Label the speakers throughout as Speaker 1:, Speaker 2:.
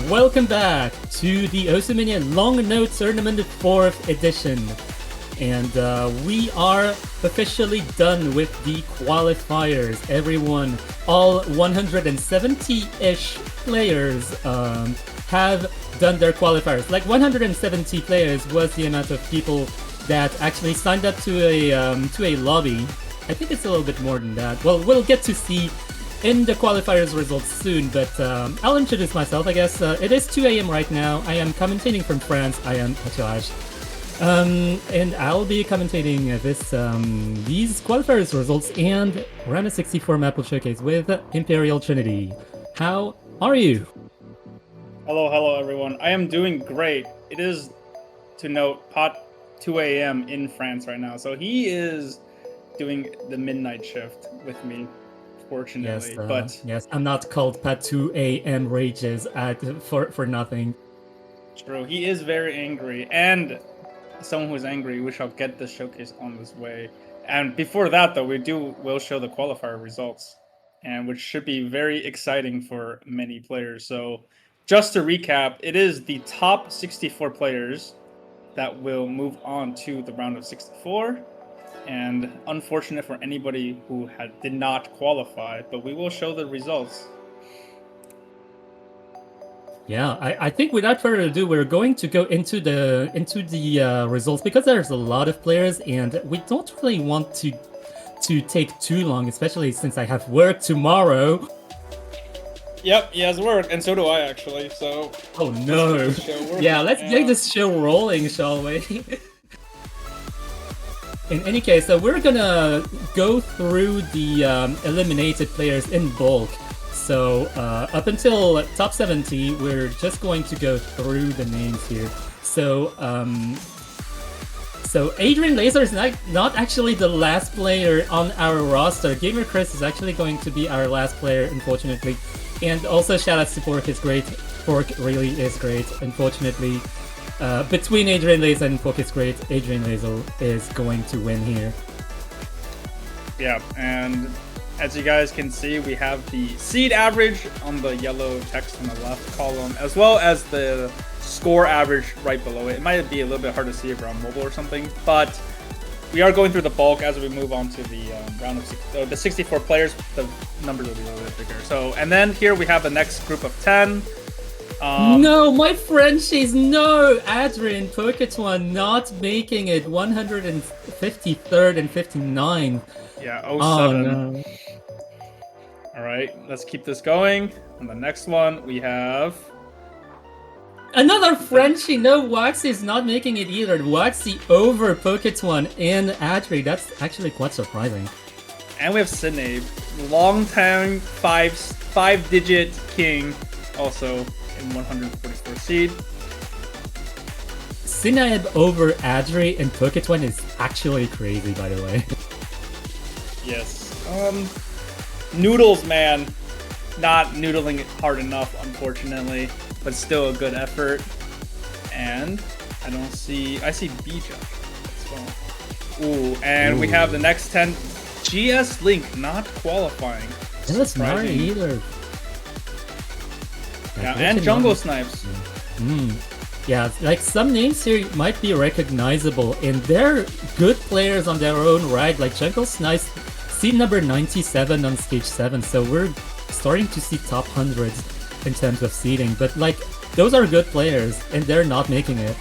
Speaker 1: welcome back to the Osumania Long Note Tournament 4th edition. And we are officially done with the qualifiers. Everyone, all 170-ish players have done their qualifiers. Like 170 players was the amount of people that actually signed up to a lobby. I think it's a little bit more than that. Well, we'll get to see in the qualifiers results soon, but I'll introduce myself, I guess. It is 2 a.m. right now. I am commentating from France. I am Pachaj. And I'll be commentating these qualifiers results and RO64 Mappool Showcase with Imperial Trinity. How are you?
Speaker 2: Hello everyone. I am doing great. It is, to note, Pot 2 a.m. in France right now, so he is doing the midnight shift with me, fortunately.
Speaker 1: Yes, I'm not called Pat 2 a.m. Rages for nothing.
Speaker 2: True, he is very angry, and someone who's angry, we shall get the showcase on this way. And before that, though, we'll show the qualifier results, and which should be very exciting for many players. So, just to recap, it is the top 64 players that will move on to the round of 64. And unfortunate for anybody who did not qualify, but we will show the results.
Speaker 1: Yeah, I think without further ado, we're going to go into the results because there's a lot of players, and we don't really want to take too long, especially since I have work tomorrow.
Speaker 2: Yep, he has work, and so do I actually. So.
Speaker 1: Oh no! Yeah, let's get this show rolling, shall we? In any case, we're gonna go through the eliminated players in bulk. So up until top 70, we're just going to go through the names here. So Adrian Laser is not actually the last player on our roster. Gamer Chris is actually going to be our last player, unfortunately. And also shoutouts to Pork is great. Pork really is great. Unfortunately, between Adrian Laser and Pork is great, Adrian Laser is going to win here.
Speaker 2: Yeah, and as you guys can see, we have the seed average on the yellow text on the left column, as well as the score average right below it. It might be a little bit hard to see if we're on mobile or something, but we are going through the bulk as we move on to the round of the 64 players. The numbers will be a little bit bigger. So, and then here we have the next group of 10.
Speaker 1: No, my Frenchies, no! Adrian, Poketwan not making it 153rd and 59.
Speaker 2: Yeah, 07.
Speaker 1: Oh, no.
Speaker 2: All right, let's keep this going. On the next one, we have
Speaker 1: another Frenchie. No, Waxy is not making it either. Waxy over Poketwan and Adri. That's actually quite surprising.
Speaker 2: And we have Sidney, long-time five-digit king, also in 144 seed.
Speaker 1: Sinab over Adri and Poketwan is actually crazy, by the way.
Speaker 2: Yes. Noodles, man. Not noodling it hard enough, unfortunately, but still a good effort. And I see Bija as well. Ooh, and we have the next 10. GS Link not qualifying.
Speaker 1: That's not either.
Speaker 2: Yeah, and Jungle Snipes.
Speaker 1: Yeah, like some names here might be recognizable, and they're good players on their own right. Like Jungle Snipes, seed number 97 on stage 7, so we're starting to see top hundreds in terms of seeding. But like, those are good players, and they're not making it.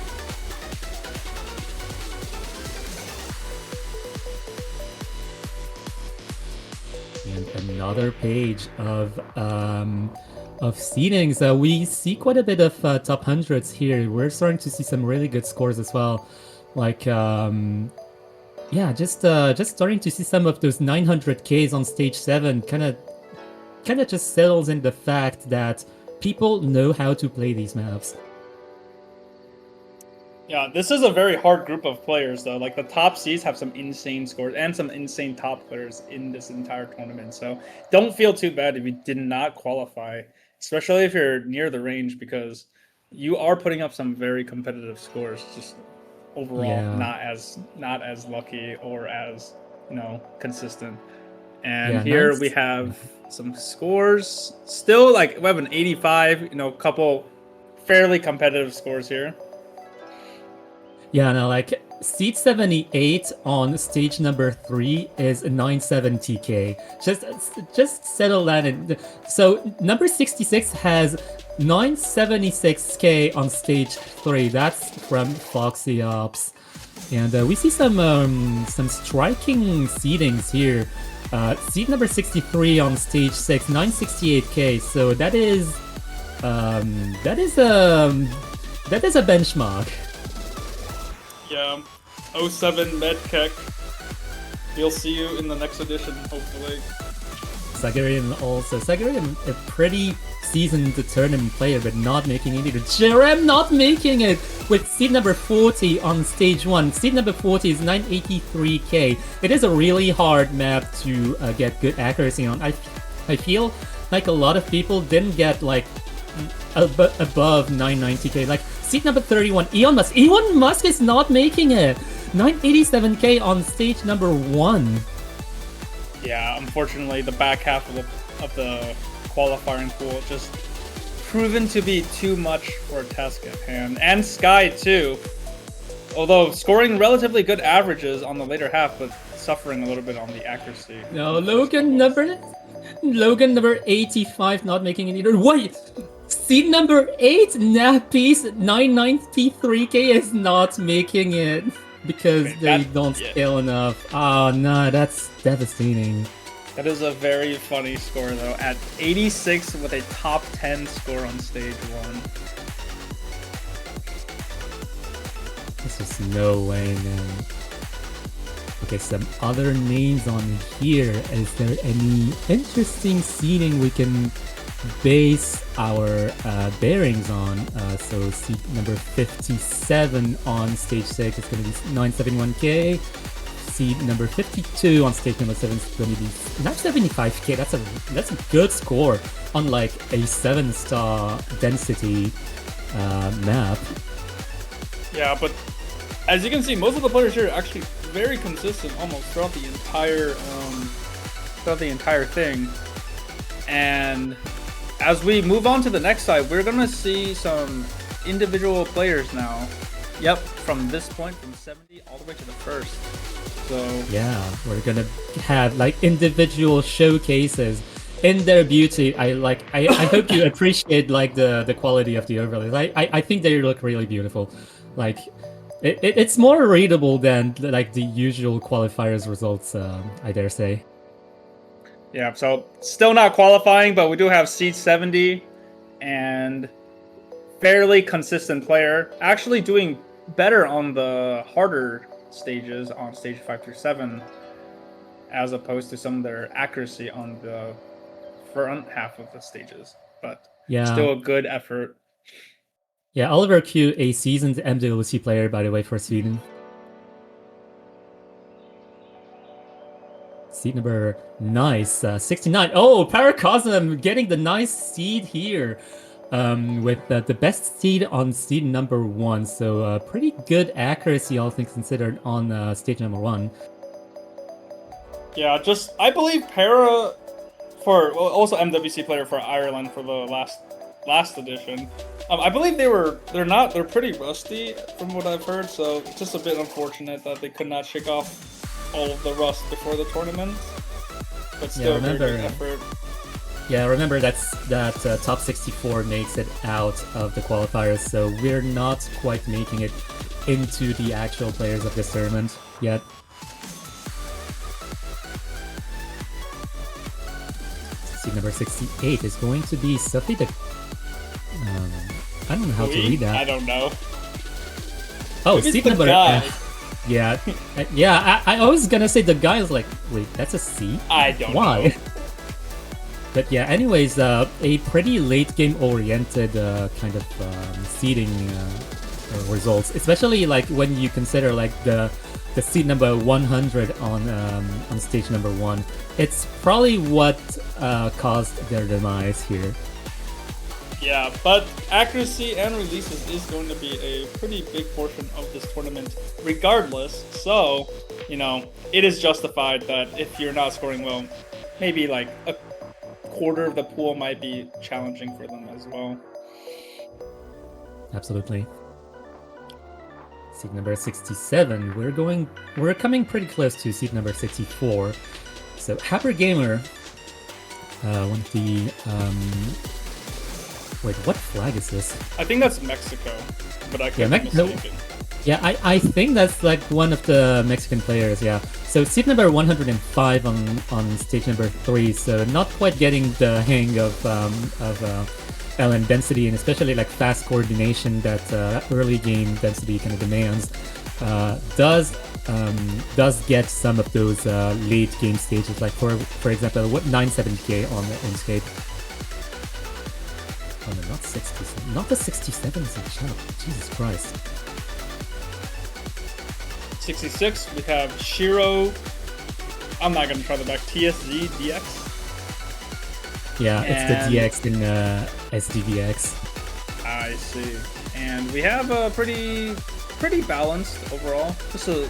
Speaker 1: And another page of seedings. We see quite a bit of top hundreds here. We're starting to see some really good scores as well. Like, yeah, just starting to see some of those 900Ks on stage 7. Kind of just settles in the fact that people know how to play these maps.
Speaker 2: Yeah, this is a very hard group of players, though. Like, the top seeds have some insane scores and some insane top players in this entire tournament. So don't feel too bad if you did not qualify, especially if you're near the range, because you are putting up some very competitive scores. Just overall, not as lucky or as consistent. And
Speaker 1: Yeah,
Speaker 2: here
Speaker 1: nice.
Speaker 2: we have some scores. Still, like, we have an 85, you know, couple fairly competitive scores here.
Speaker 1: Yeah, no, like seat 78 on stage number 3 is 970k. Just settle that in. So number 66 has 976k on stage 3. That's from Foxy Ops. And we see some striking seedings here. Seat number 63 on stage 6, 968k. So that is a benchmark.
Speaker 2: Yeah, 07 Medkek. We'll see you in the next edition, hopefully.
Speaker 1: Sagarian also. Sagarian, a pretty seasoned tournament player, but not making it either. Jerem not making it with seed number 40 on stage 1. Seed number 40 is 983k. It is a really hard map to get good accuracy on. I feel like a lot of people didn't get like above 990k. Like seat number 31, Elon Musk. Elon Musk is not making it. 987k on stage number 1.
Speaker 2: Yeah, unfortunately, the back half of the qualifying pool just proven to be too much for a task at hand. And Sky too, although scoring relatively good averages on the later half, but suffering a little bit on the accuracy.
Speaker 1: No, Logan number 85 not making it either. Wait, seed number 8, Nappies 993k is not making it because they don't scale enough. Oh no, that's devastating.
Speaker 2: That is a very funny score though. At 86 with a top 10 score on stage 1.
Speaker 1: There's just no way, man. Okay, some other names on here. Is there any interesting seating we can base our bearings on? So seat number 57 on stage 6 is going to be 971k. Seat number 52 on stage number 7 is going to be 975k. That's a good score on like a 7-star density map.
Speaker 2: Yeah, but as you can see, most of the players here are actually very consistent almost throughout the entire thing. And as we move on to the next side, we're gonna see some individual players now. Yep, from this point, from 70 all the way to the first. So
Speaker 1: yeah, we're gonna have like individual showcases in their beauty. I hope you appreciate like the quality of the overlays. I think they look really beautiful. Like it's more readable than like the usual qualifiers results, I dare say.
Speaker 2: yeah, so still not qualifying, but we do have seed 70 and fairly consistent player. Actually doing better on the harder stages on stage 5 through 7 as opposed to some of their accuracy on the front half of the stages. But
Speaker 1: yeah,
Speaker 2: still a good effort.
Speaker 1: Yeah, Oliver Q, a seasoned MWC player, by the way, for Sweden. Seed number nice, 69. Oh, Paracosm getting the nice seed here, with the best seed on seed number 1. So pretty good accuracy, all things considered, on stage number 1.
Speaker 2: Yeah, just I believe Para for also MWC player for Ireland for the last edition. I believe they're pretty rusty from what I've heard, so it's just a bit unfortunate that they could not shake off all of the rust before the tournament. But still, very good effort.
Speaker 1: Yeah, remember that top 64 makes it out of the qualifiers, so we're not quite making it into the actual players of this tournament yet. Seed number 68 is going to be Sophie the... I don't know how to read that.
Speaker 2: I don't know.
Speaker 1: Oh, seed number... yeah. Yeah, I was gonna say the guy is like, wait, that's a C?
Speaker 2: I don't know.
Speaker 1: Why? But yeah, anyways, a pretty late game oriented kind of seeding results, especially like when you consider like the seed number 100 on stage number 1. It's probably what caused their demise here.
Speaker 2: Yeah, but accuracy and releases is going to be a pretty big portion of this tournament regardless. So, you know, it is justified that if you're not scoring well, maybe like a quarter of the pool might be challenging for them as well.
Speaker 1: Absolutely. Seed number 67. We're coming pretty close to seed number 64. So Haber Gamer, one of the wait, what flag is this?
Speaker 2: I think that's Mexico, but I could be mistaken.
Speaker 1: Yeah, I think that's like one of the Mexican players, yeah. So seed number 105 on stage number 3, so not quite getting the hang of LN density, and especially like fast coordination that early game density kind of demands. Does get some of those late game stages, like for example, what 970k on the Inkscape. Oh no, not 67, not the 67s in chat. Jesus Christ.
Speaker 2: 66, we have Shiro. I'm not gonna try the back. TSZ DX.
Speaker 1: Yeah, it's the DX in SDVX.
Speaker 2: I see. And we have a pretty balanced overall. Just a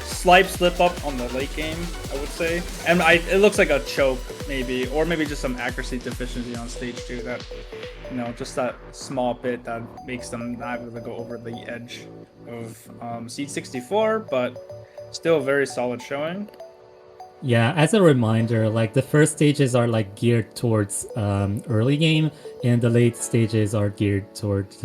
Speaker 2: slight slip up on the late game, I would say. And it looks like a choke, maybe, or maybe just some accuracy deficiency on stage 2. That, you know, just that small bit that makes them not able to go over the edge of seed 64, but still a very solid showing.
Speaker 1: Yeah, as a reminder, like the first stages are like geared towards early game, and the late stages are geared towards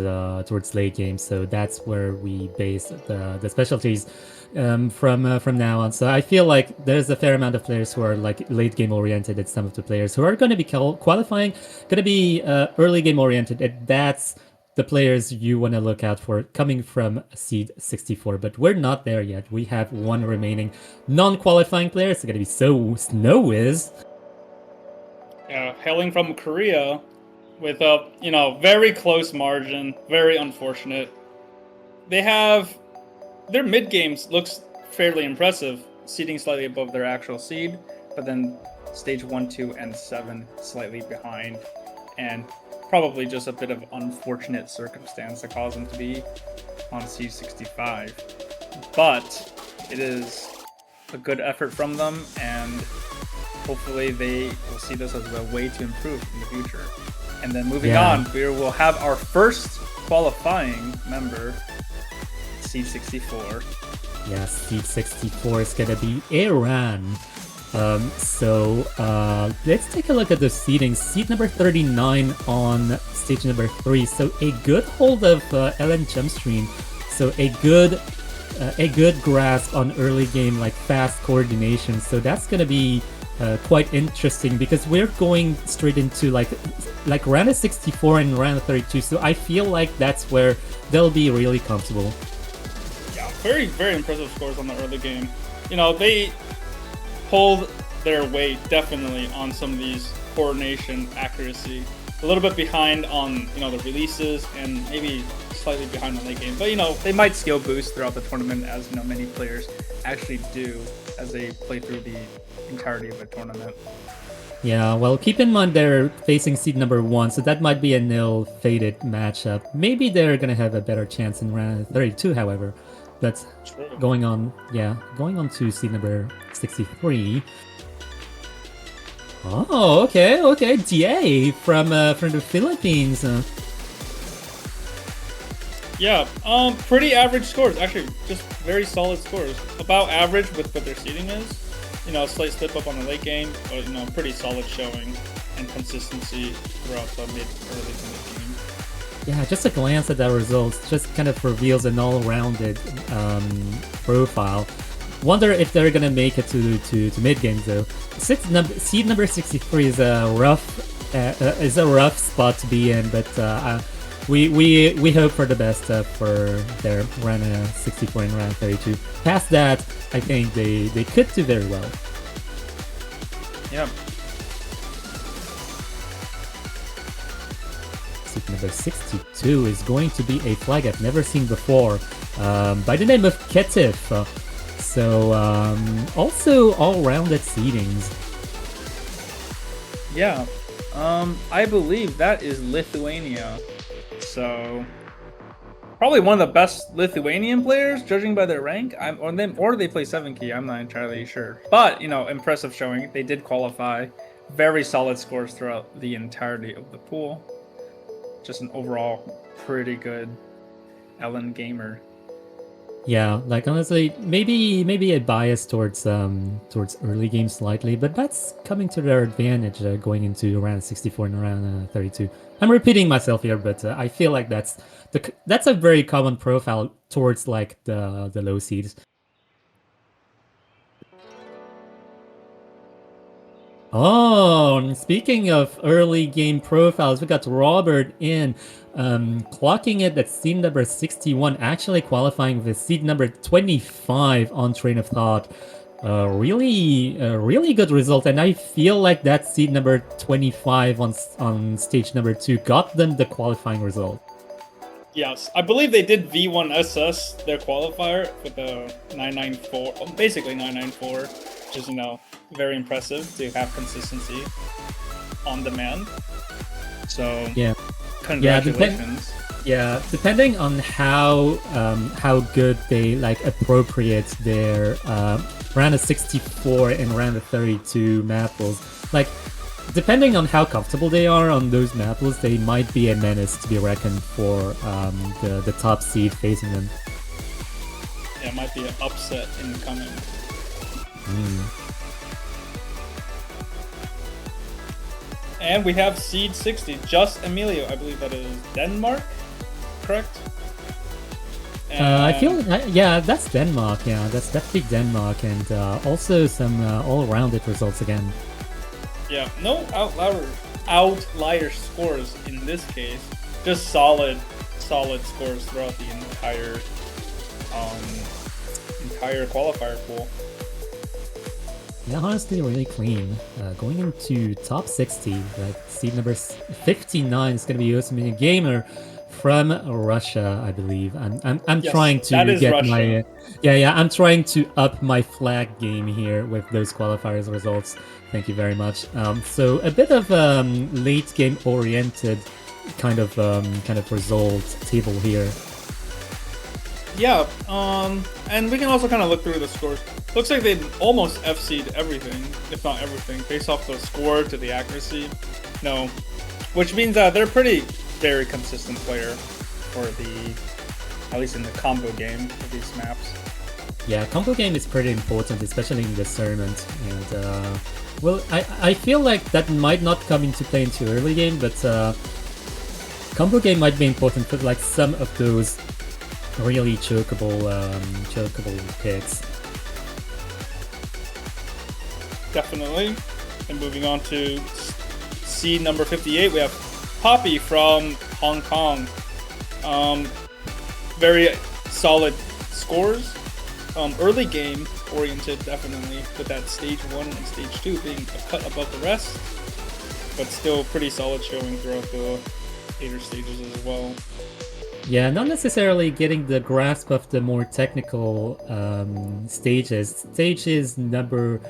Speaker 1: late game. So that's where we base the specialties from now on. So I feel like there's a fair amount of players who are like late game oriented, and some of the players who are going to be qualifying, going to be early game oriented, and that's the players you want to look out for coming from seed 64. But we're not there yet. We have one remaining non-qualifying player. It's going to be Snowiz.
Speaker 2: Yeah, hailing from Korea with a very close margin. Very unfortunate. They have their mid games looks fairly impressive, seeding slightly above their actual seed, but then stage 1, 2, and 7 slightly behind, and probably just a bit of unfortunate circumstance that caused them to be on seed 65. But it is a good effort from them, and hopefully they will see this as a way to improve in the future. And then moving on, we will have our first qualifying member, seed 64.
Speaker 1: Yeah, seed 64 is gonna be Iran. So let's take a look at the seeding. Seed number 39 on stage number 3. So a good hold of LN jump stream. So a good grasp on early game, like fast coordination. So that's gonna be quite interesting, because we're going straight into like round 64 and round 32. So I feel like that's where they'll be really comfortable.
Speaker 2: Yeah, very, very impressive scores on the early game. You know, they hold their weight definitely on some of these coordination, accuracy. A little bit behind on the releases, and maybe slightly behind on late game. But they might skill boost throughout the tournament, as many players actually do as they play through the entirety of the tournament.
Speaker 1: Yeah, well, keep in mind they're facing seed number 1, so that might be a nil-fated matchup. Maybe they're gonna have a better chance in round 32, however. That's going on to seed number 63. Oh, okay, DA from the Philippines.
Speaker 2: Yeah, pretty average scores. Actually, just very solid scores. About average with what their seeding is. A slight slip up on the late game, but pretty solid showing and consistency throughout the early to mid game.
Speaker 1: Yeah, just a glance at the results just kind of reveals an all-rounded profile. Wonder if they're gonna make it to mid game though. Seed number 63 is a rough spot to be in, but we hope for the best for their round 64 and round 32. Past that, I think they could do very well.
Speaker 2: Yeah.
Speaker 1: Seed number 62 is going to be a flag I've never seen before, by the name of Ketif. So also all-rounded seedings.
Speaker 2: Yeah, I believe that is Lithuania. So probably one of the best Lithuanian players, judging by their rank. Or they play 7 key. I'm not entirely sure. But, impressive showing. They did qualify. Very solid scores throughout the entirety of the pool. Just an overall pretty good LN gamer.
Speaker 1: Yeah, like honestly, maybe a bias towards early game slightly, but that's coming to their advantage going into round 64 and round 32. I'm repeating myself here, but I feel like that's a very common profile towards like the low seeds. Oh, and speaking of early game profiles, we got Robert in, clocking it at seed number 61, actually qualifying with seed number 25 on Train of Thought. Really good result, and I feel like that seed number 25 on stage number 2 got them the qualifying result.
Speaker 2: Yes, I believe they did V1SS, their qualifier, with the 994, basically 994, which is, very impressive to have consistency on demand. So,
Speaker 1: yeah,
Speaker 2: congratulations.
Speaker 1: Yeah, depending on how good they like appropriate their round of 64 and round of 32 Mappools, like depending on how comfortable they are on those Mappools, they might be a menace to be reckoned for the top seed facing them.
Speaker 2: Yeah, it might be an upset incoming. And we have seed 60, just Emilio. I believe that is Denmark, correct?
Speaker 1: I feel, yeah, that's Denmark. Yeah, that's definitely Denmark, and also some all-rounded results again.
Speaker 2: Yeah, no outlier scores in this case. Just solid scores throughout the entire qualifier pool.
Speaker 1: Yeah, honestly, really clean. Going into top 60, like seed number 59 is going to be Yosemite Gamer from Russia, I believe. I'm yes, trying to get Russia. My I'm trying to up my flag game here with those qualifiers results. Thank you very much. So a bit of late game oriented kind of result table here.
Speaker 2: Yeah, and we can also kind of look through the scores. Looks like they almost FC'd everything, if not everything, based off the score to the accuracy. No, which means that they're very consistent player for at least in the combo game of these maps.
Speaker 1: Yeah, combo game is pretty important, especially in discernment. And well, I feel like that might not come into play into early game, but combo game might be important for like some of those really chokeable picks.
Speaker 2: Definitely. And moving on to seed number 58, we have Poppy from Hong Kong. Very solid scores. Early game oriented, definitely, with that stage 1 and stage 2 being a cut above the rest, but still pretty solid showing throughout the later stages as well.
Speaker 1: Yeah, not necessarily getting the grasp of the more technical stages. Stages number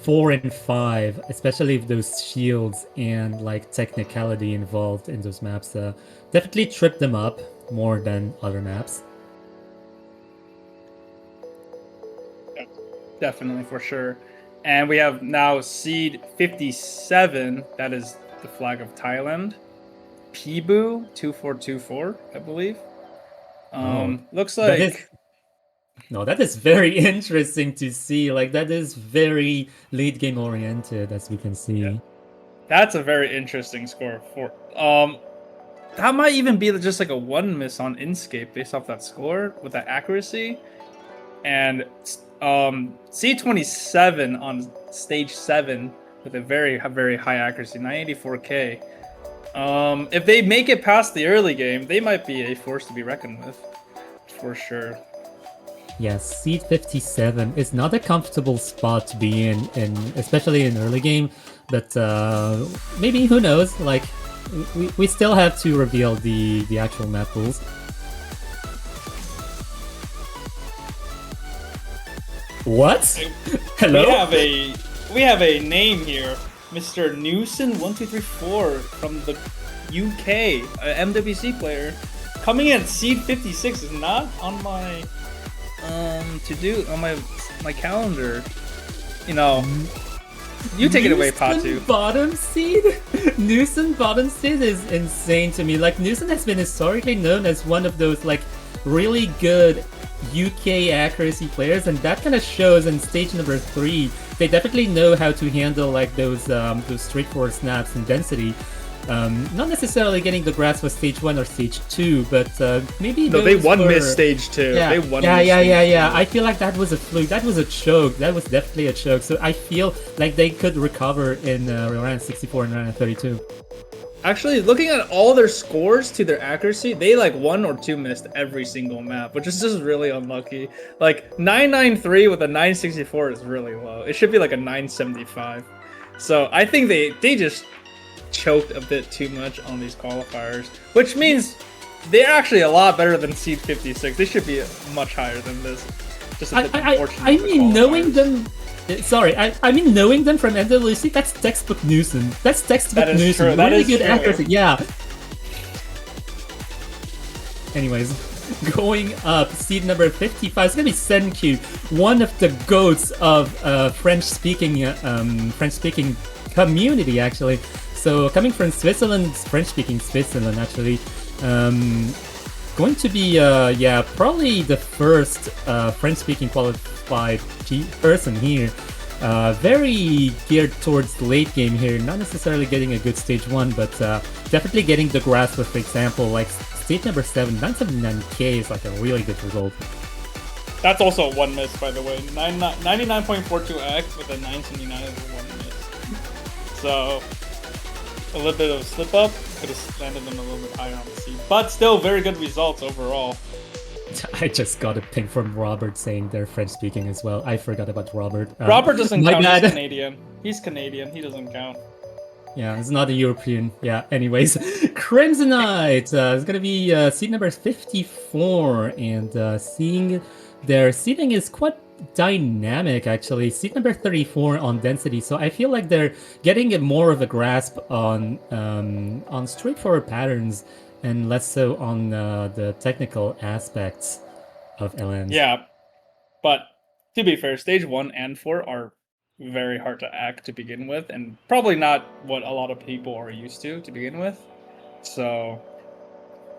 Speaker 1: 4 and 5, especially with those shields and like technicality involved in those maps, definitely trip them up more than other maps.
Speaker 2: Definitely, for sure. And we have now seed 57, that is the flag of Thailand. Pibu 2424, I believe. Looks like
Speaker 1: that is very interesting to see. Like that is very late game oriented, as we can see. Yeah.
Speaker 2: That's a very interesting score for that might even be just like a 1 miss on Inscape based off that score with that accuracy. And C27 on stage 7 with a very high accuracy, 984K. If they make it past the early game, they might be a force to be reckoned with, for sure.
Speaker 1: Yes, seed 57 is not a comfortable spot to be in especially in early game, but maybe, who knows, like we still have to reveal the actual map pools. What? Hello?
Speaker 2: We have a name here, Mr. Newson1234 from the UK, a MWC player. coming in at seed 56 is not on my to do on my calendar. You know, you take it away, Patu.
Speaker 1: Bottom seed? Newson bottom seed is insane to me. Like, Newson has been historically known as one of those, like, really good UK accuracy players, and that kind of shows in stage number 3. They definitely know how to handle, like, those straightforward snaps and density. Not necessarily getting the grasp of stage 1 or stage 2, but maybe
Speaker 2: no, they won miss stage 2.
Speaker 1: Yeah,
Speaker 2: they won
Speaker 1: yeah. I feel like that was a fluke. That was a choke. That was definitely a choke. So I feel like they could recover in round 64 and round 32.
Speaker 2: Actually, looking at all their scores to their accuracy, they like 1 or 2 missed every single map, which is just really unlucky. Like 993 with a 964 is really low. It should be like a 975. So I think they just choked a bit too much on these qualifiers, which means they're actually a lot better than seed 56. They should be much higher than this. Just a bit unfortunate.
Speaker 1: I mean, knowing them. Sorry, I mean, knowing them from NWC, that's textbook Newson. That's textbook Newson.
Speaker 2: True. That
Speaker 1: really
Speaker 2: is
Speaker 1: good
Speaker 2: true.
Speaker 1: accuracy. Yeah. Anyways, going up, seed number 55 is gonna be Senkyu, one of the goats of French-speaking community, actually. So coming from Switzerland, French-speaking Switzerland, actually. Going to be, yeah, probably the first French-speaking qualified person here. Very geared towards the late game here, not necessarily getting a good stage 1, but definitely getting the grasp of, for example, like stage number 7, 979k is like a really good result.
Speaker 2: That's also a 1 miss, by the way. 99.42x with a 979 is a 1 miss. So a little bit of slip up could have landed them a little bit higher on the seed, but still very good results overall.
Speaker 1: I just got a ping from Robert saying they're French speaking as well. I forgot about Robert.
Speaker 2: Robert doesn't count.
Speaker 1: Bad.
Speaker 2: He's Canadian. He's Canadian. He doesn't count.
Speaker 1: Yeah, it's not a European. Yeah, anyways. Crimsonite is going to be seed number 54, and seeing their seeding is quite dynamic, actually. Seed number 34 on density, so I feel like they're getting more of a grasp on straightforward patterns and less so on the technical aspects of LN.
Speaker 2: Yeah, but to be fair, stage 1 and 4 are very hard to act to begin with, and probably not what a lot of people are used to begin with. So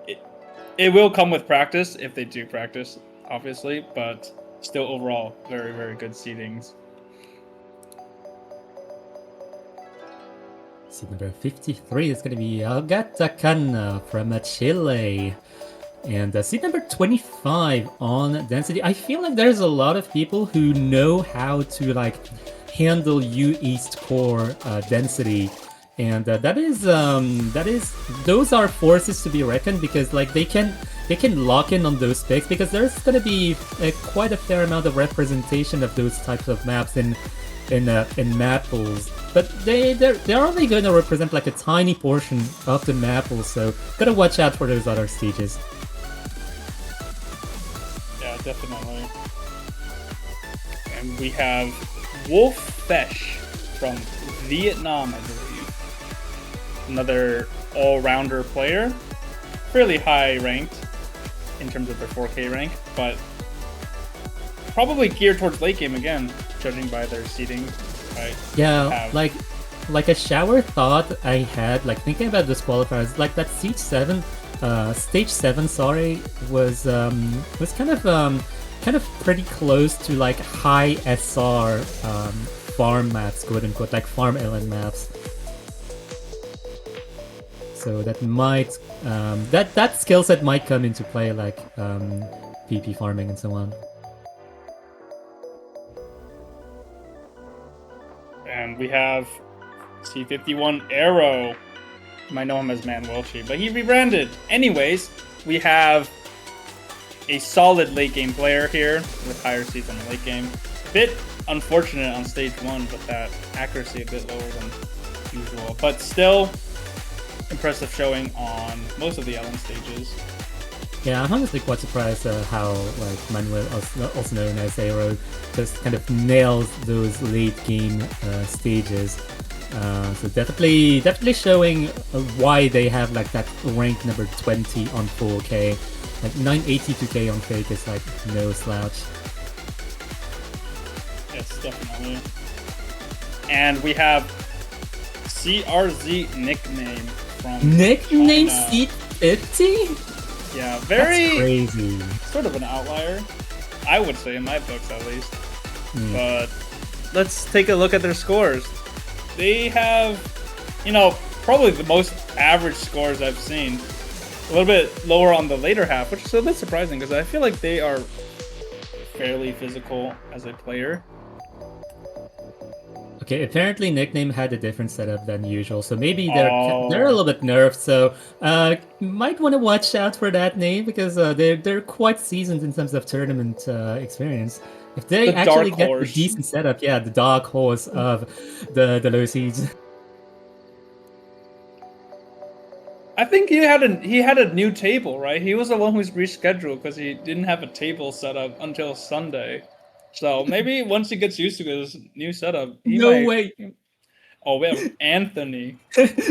Speaker 2: it will come with practice if they do practice, obviously, but still overall very, very good seedings.
Speaker 1: Seed number 53 is going to be Agata Kanna from Chile. And seed number 25 on density. I feel like there's a lot of people who know how to like handle U East core density, and that is those are forces to be reckoned, because like they can lock in on those picks, because there's going to be quite a fair amount of representation of those types of maps in map pools, but they're only going to represent like a tiny portion of the map pool, so gotta watch out for those other stages.
Speaker 2: Yeah, definitely. And we have Wolf Fesh from Vietnam, I believe. Another all-rounder player, fairly high ranked in terms of their 4K rank, but probably geared towards late game again, judging by their seeding.
Speaker 1: Yeah, like a shower thought I had, like thinking about this qualifiers, like that stage 7, sorry, was kind of pretty close to like high SR farm maps, quote unquote, like farm LN maps. So that might that skill set might come into play, like PP farming and so on.
Speaker 2: And we have C51 Arrow. You might know him as Man Welshi, but he rebranded. Anyways, we have a solid late game player here with higher seeds on the late game. Bit unfortunate on stage 1, but that accuracy a bit lower than usual. But still impressive showing on most of the LN stages.
Speaker 1: Yeah, I'm honestly quite surprised how like Manuel, also known as Aero, just kind of nails those late game stages. So definitely showing why they have like that rank number 20 on 4K. Like 982K on fake is like no slouch.
Speaker 2: Yes, definitely. And we have CRZ nickname from
Speaker 1: Nickname
Speaker 2: China.
Speaker 1: C50?
Speaker 2: Yeah, very
Speaker 1: That's crazy.
Speaker 2: Sort of an outlier, I would say, in my books at least. But let's take a look at their scores. They have, probably the most average scores I've seen. A little bit lower on the later half, which is a bit surprising because I feel like they are fairly physical as a player.
Speaker 1: Okay, apparently Nickname had a different setup than usual, so maybe they're a little bit nerfed. So might want to watch out for that name because they're quite seasoned in terms of tournament experience. If they actually get a decent setup, yeah, the dark horse of the low seeds.
Speaker 2: I think he had a new table, right? He was the one who's rescheduled because he didn't have a table set up until Sunday. So maybe once he gets used to his new setup, he
Speaker 1: No way.
Speaker 2: Oh, we have Anthony.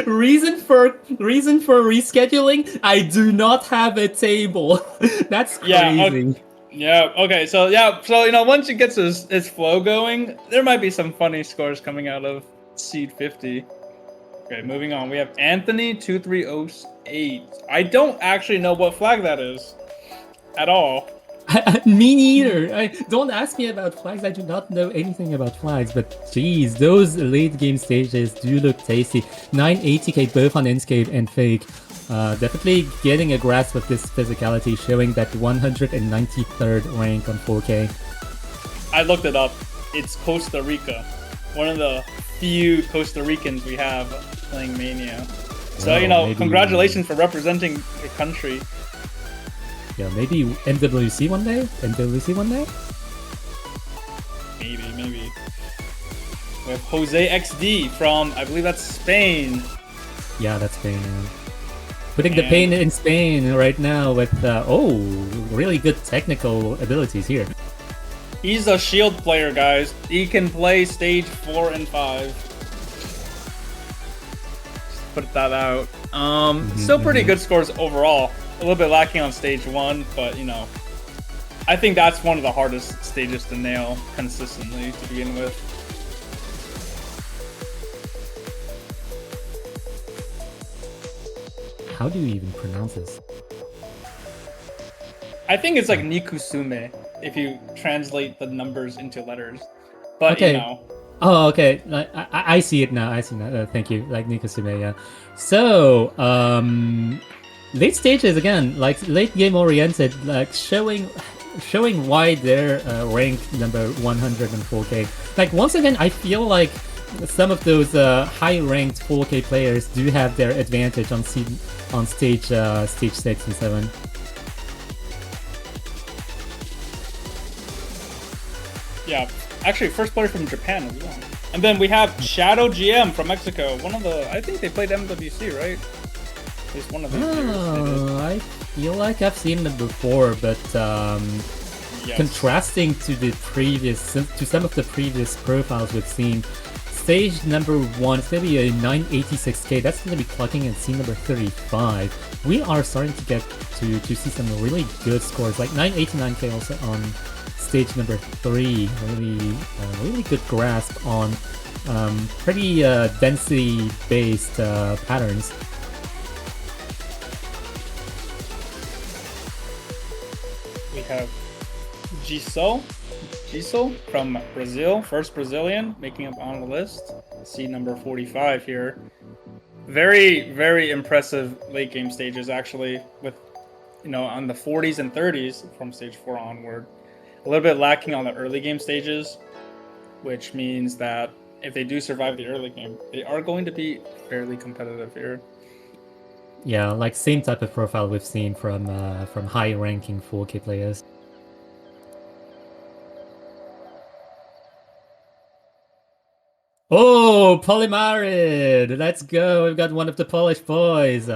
Speaker 1: reason for rescheduling? I do not have a table. That's crazy.
Speaker 2: Yeah. Okay. So once he gets his flow going, there might be some funny scores coming out of Seed 50. Okay, moving on. We have Anthony 2308. I don't actually know what flag that is at all.
Speaker 1: Me neither. Don't ask me about flags. I do not know anything about flags. But geez, those late game stages do look tasty. 980k both on Inscape and Fake. Definitely getting a grasp of this physicality, showing that 193rd rank on 4K.
Speaker 2: I looked it up. It's Costa Rica. One of the few Costa Ricans we have playing Mania. So, maybe... congratulations for representing your country.
Speaker 1: Yeah, maybe MWC one day? MWC one day?
Speaker 2: Maybe. We have Jose XD from, I believe that's Spain.
Speaker 1: Yeah, that's Spain, man. Putting the pain in Spain right now with, really good technical abilities here.
Speaker 2: He's a shield player, guys. He can play stage 4 and 5. Just put that out. Still pretty good scores overall. A little bit lacking on stage 1, but I think that's one of the hardest stages to nail consistently to begin with.
Speaker 1: How do you even pronounce this?
Speaker 2: I think it's like Nikusume if you translate the numbers into letters. But
Speaker 1: okay. Oh, okay. I see it now. Thank you. Like Nikusume, yeah. So, late stages again, like late game oriented, like showing why they're ranked number 104K. Like once again, I feel like some of those high ranked 4K players do have their advantage on stage 6 and 7.
Speaker 2: Yeah, actually, first player from Japan as well. And then we have Shadow GM from Mexico. One of the, I think they played MWC, right? At least one of these years.
Speaker 1: I feel like I've seen them before, but yes. Contrasting to some of the previous profiles we've seen, stage number 1 is going to be a 986k. That's going to be clocking in scene number 35. We are starting to get to see some really good scores, like 989k also on stage number 3. Really good grasp on pretty density based patterns.
Speaker 2: We have Gisel from Brazil, first Brazilian, making up on the list. See number 45 here. Very, very impressive late game stages actually, with on the 40s and 30s from stage 4 onward. A little bit lacking on the early game stages, which means that if they do survive the early game, they are going to be fairly competitive here.
Speaker 1: Yeah, like same type of profile we've seen from high-ranking 4K players. Oh, Polymarid! Let's go! We've got one of the Polish boys.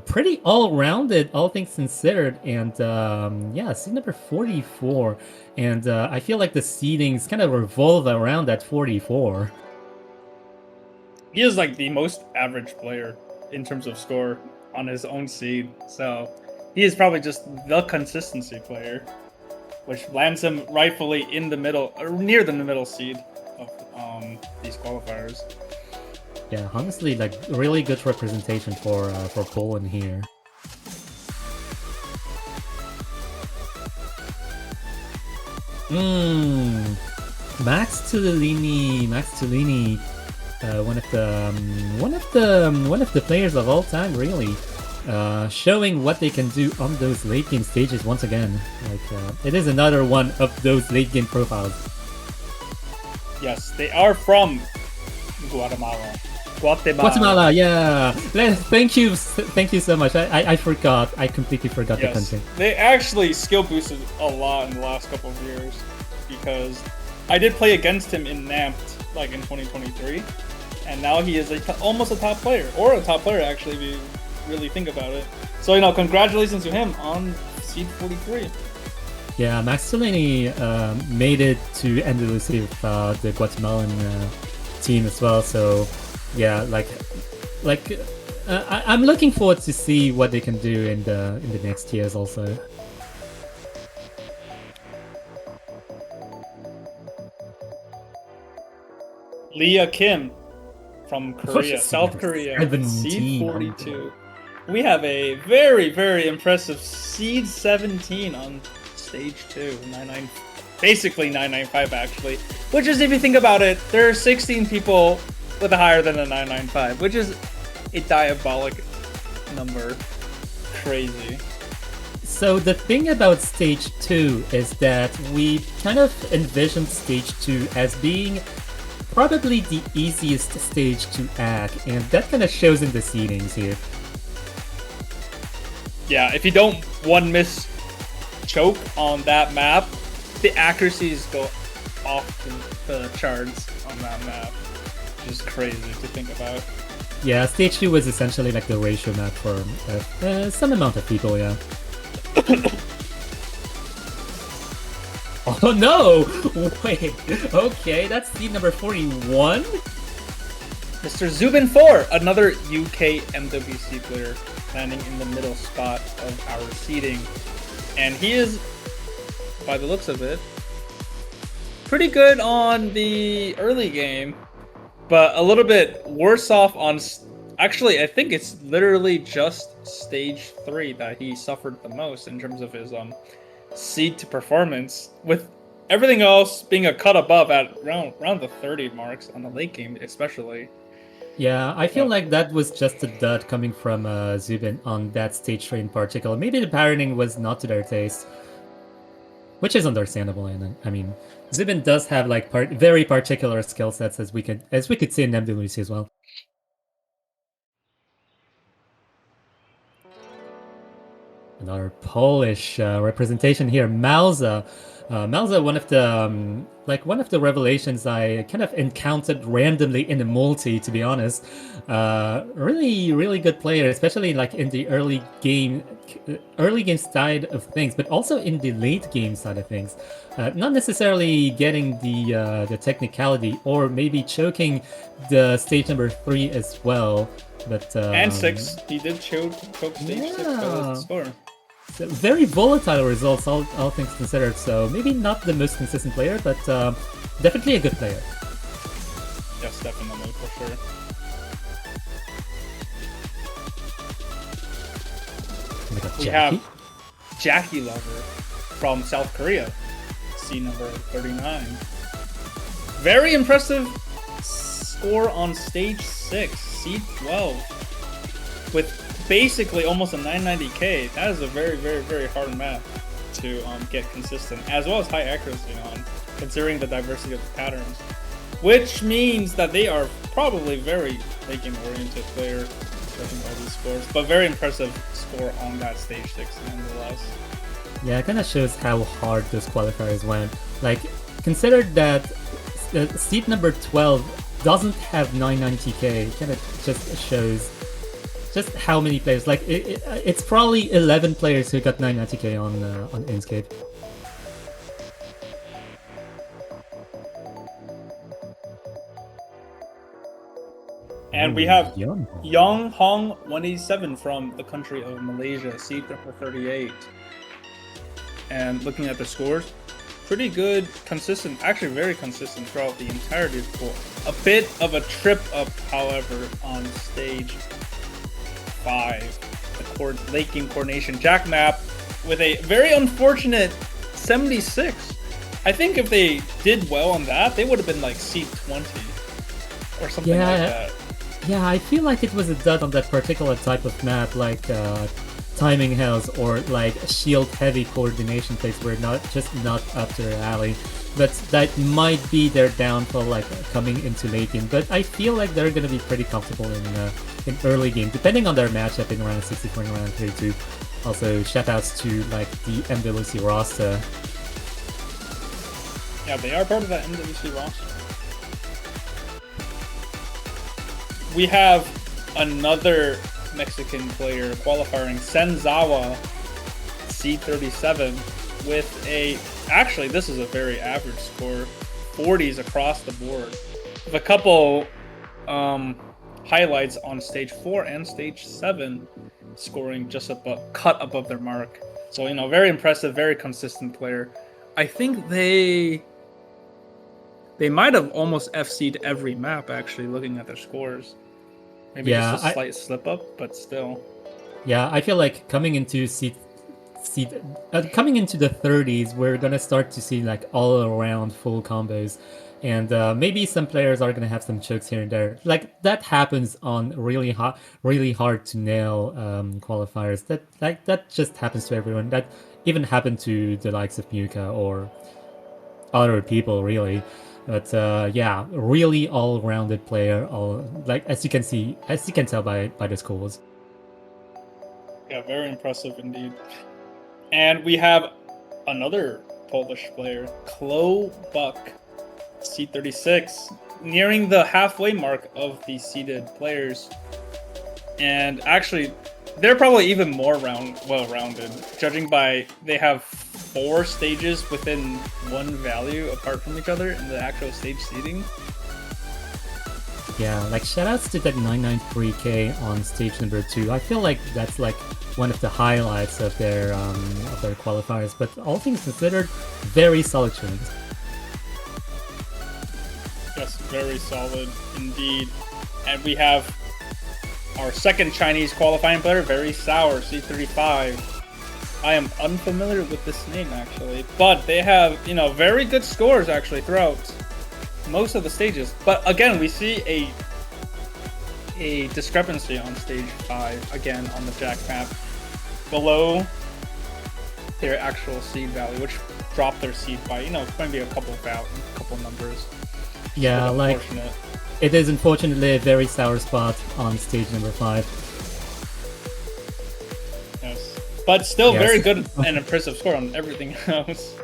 Speaker 1: Pretty all-rounded, all things considered, and yeah, seed number 44. And I feel like the seedings kind of revolve around that 44.
Speaker 2: he is like the most average player in terms of score on his own seed. So he is probably just the consistency player, which lands him rightfully in the middle, or near the middle seed of these qualifiers.
Speaker 1: Yeah, honestly, like really good representation for Poland here. Max Tullini, one of the players of all time, really, showing what they can do on those late game stages once again. Like it is another one of those late game profiles.
Speaker 2: Yes, they are from Guatemala.
Speaker 1: Guatemala, yeah. Thank you so much. I forgot. I completely forgot the country.
Speaker 2: They actually skill boosted a lot in the last couple of years because I did play against him in Namped like in 2023, and now he is almost a top player, or a top player actually, if you really think about it. So congratulations to him on seed 43.
Speaker 1: Yeah, Max Tullini made it to Andalusia with the Guatemalan team as well. So. Yeah, I'm looking forward to see what they can do in the next years also.
Speaker 2: Leah Kim from Korea, South Korea,
Speaker 1: 17.
Speaker 2: seed 42. We have a very, very impressive seed 17 on stage 2, basically 995 actually. Which is, if you think about it, there are 16 people with a higher than a 995, which is a diabolic number. Crazy.
Speaker 1: So the thing about stage 2 is that we kind of envisioned stage 2 as being probably the easiest stage to hack, and that kind of shows in the seedings here.
Speaker 2: Yeah, if you don't one miss choke on that map, the accuracies go off the charts on that map. Just crazy to think about.
Speaker 1: Yeah, stage 2 was essentially like the ratio map for some amount of people, yeah. Oh no! Wait, okay, that's seed number 41?
Speaker 2: Mr. Zubin4, another UK MWC player, landing in the middle spot of our seeding. And he is, by the looks of it, pretty good on the early game. But a little bit worse off on... Actually, I think it's literally just stage 3 that he suffered the most in terms of his seed to performance, with everything else being a cut above at around the 30 marks on the late game especially.
Speaker 1: Yeah, I feel like that was just a dud coming from Zubin on that stage 3 in particular. Maybe the pattern was not to their taste, which is understandable. And I mean, Zubin does have like very particular skill sets, as we could see in MWC as well. Another Polish representation here, Malza. Malza, one of the revelations I kind of encountered randomly in a multi, to be honest. Really, really good player, especially like in the early game side of things, but also in the late game side of things. Not necessarily getting the technicality, or maybe choking the stage number 3 as well. But
Speaker 2: and 6, he did choke stage 6 with score.
Speaker 1: So very volatile results, all things considered. So maybe not the most consistent player, but definitely a good player.
Speaker 2: Yes, definitely, for sure. We have Jackie Lover from South Korea, seed number 39. Very impressive score on stage 6, seed 12, with basically almost a 990k. That is a very, very, very hard map to get consistent, as well as high accuracy on, considering the diversity of the patterns. Which means that they are probably very late game oriented player, judging all these scores. But very impressive score on that stage 6 nonetheless.
Speaker 1: Yeah, it kind of shows how hard those qualifiers went. Like, consider that seed number 12 doesn't have 990k. It kind of just shows just how many players. Like, it's probably 11 players who got 990k on Inkscape.
Speaker 2: And we have
Speaker 1: Young.
Speaker 2: Young Hong 187 from the country of Malaysia, seed number 38. And looking at the scores, pretty good, consistent, actually very consistent throughout the entirety of the pool. A bit of a trip up, however, on stage 5. The late game coordination jack map with a very unfortunate 76. I think if they did well on that, they would have been like seed 20 or something like that.
Speaker 1: Yeah, I feel like it was a dud on that particular type of map, like timing hells or like shield heavy coordination plays were not up to their alley. But that might be their downfall, like coming into late game. But I feel like they're gonna be pretty comfortable in early game, depending on their matchup in round 64 and round 32. Also, shoutouts to like the MWC roster.
Speaker 2: Yeah, they are part of that MWC roster. We have another Mexican player qualifying, Senzawa, C37, with a, actually this is a very average score, 40s across the board, with a couple highlights on stage 4 and stage 7, scoring just cut above their mark. So, you know, very impressive, very consistent player. I think they might have almost FC'd every map, actually, looking at their scores. Maybe just a slight slip up, but still.
Speaker 1: Yeah, I feel like coming into coming into the 30s, we're gonna start to see like all around full combos, and maybe some players are gonna have some chokes here and there. Like that happens on really hard to nail qualifiers. That just happens to everyone. That even happened to the likes of Muka or other people, really. But yeah, really all-rounded player. Like as you can tell by the scores.
Speaker 2: Yeah, very impressive indeed. And we have another Polish player, Buck, C36, nearing the halfway mark of the seeded players. And actually, they're probably even more well-rounded, judging by they have 4 stages within one value apart from each other in the actual stage seeding.
Speaker 1: Yeah, like shoutouts to that 993K on stage number 2. I feel like that's like one of the highlights of their qualifiers, but all things considered, very solid trains.
Speaker 2: Yes, very solid indeed. And we have our second Chinese qualifying player, very sour, C35. I am unfamiliar with this name actually, but they have, you know, very good scores actually throughout most of the stages. But again, we see a discrepancy on stage 5 again on the jack map below their actual seed value, which dropped their seed by, you know, maybe a couple numbers.
Speaker 1: Yeah, like it is unfortunately a very sour spot on stage number 5.
Speaker 2: Yes, but still very good and impressive score on everything else.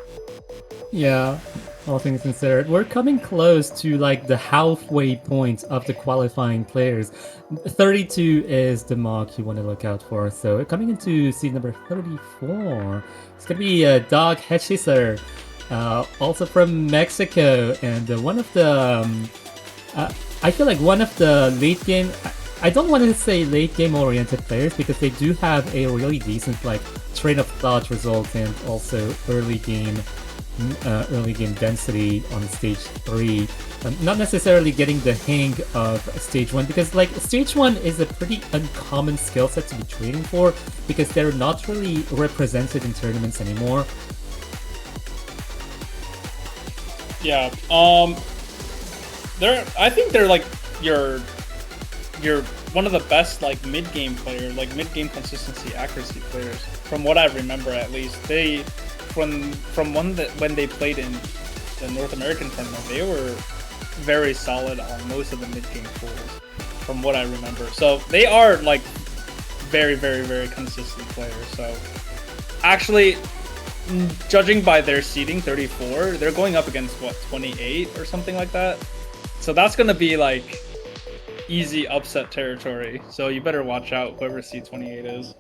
Speaker 1: Yeah, all things considered, we're coming close to like the halfway point of the qualifying players. 32 is the mark you want to look out for. So coming into seed number 34, it's gonna be Dog Hechiser, also from Mexico, and one of the I feel like one of the late game, I don't want to say late game oriented players because they do have a really decent like train of thought results and also early game density on stage 3. Not necessarily getting the hang of stage 1 because like stage 1 is a pretty uncommon skill set to be training for because they're not really represented in tournaments anymore.
Speaker 2: Yeah, I think they're like your one of the best like mid-game players, like mid-game consistency accuracy players, from what I remember at least. They when they played in the North American tournament, they were very solid on most of the mid-game pools, from what I remember. So they are like very, very, very consistent players. So actually, judging by their seeding, 34, they're going up against what, 28 or something like that. So that's gonna be like easy upset territory. So you better watch out, whoever seed 28 is.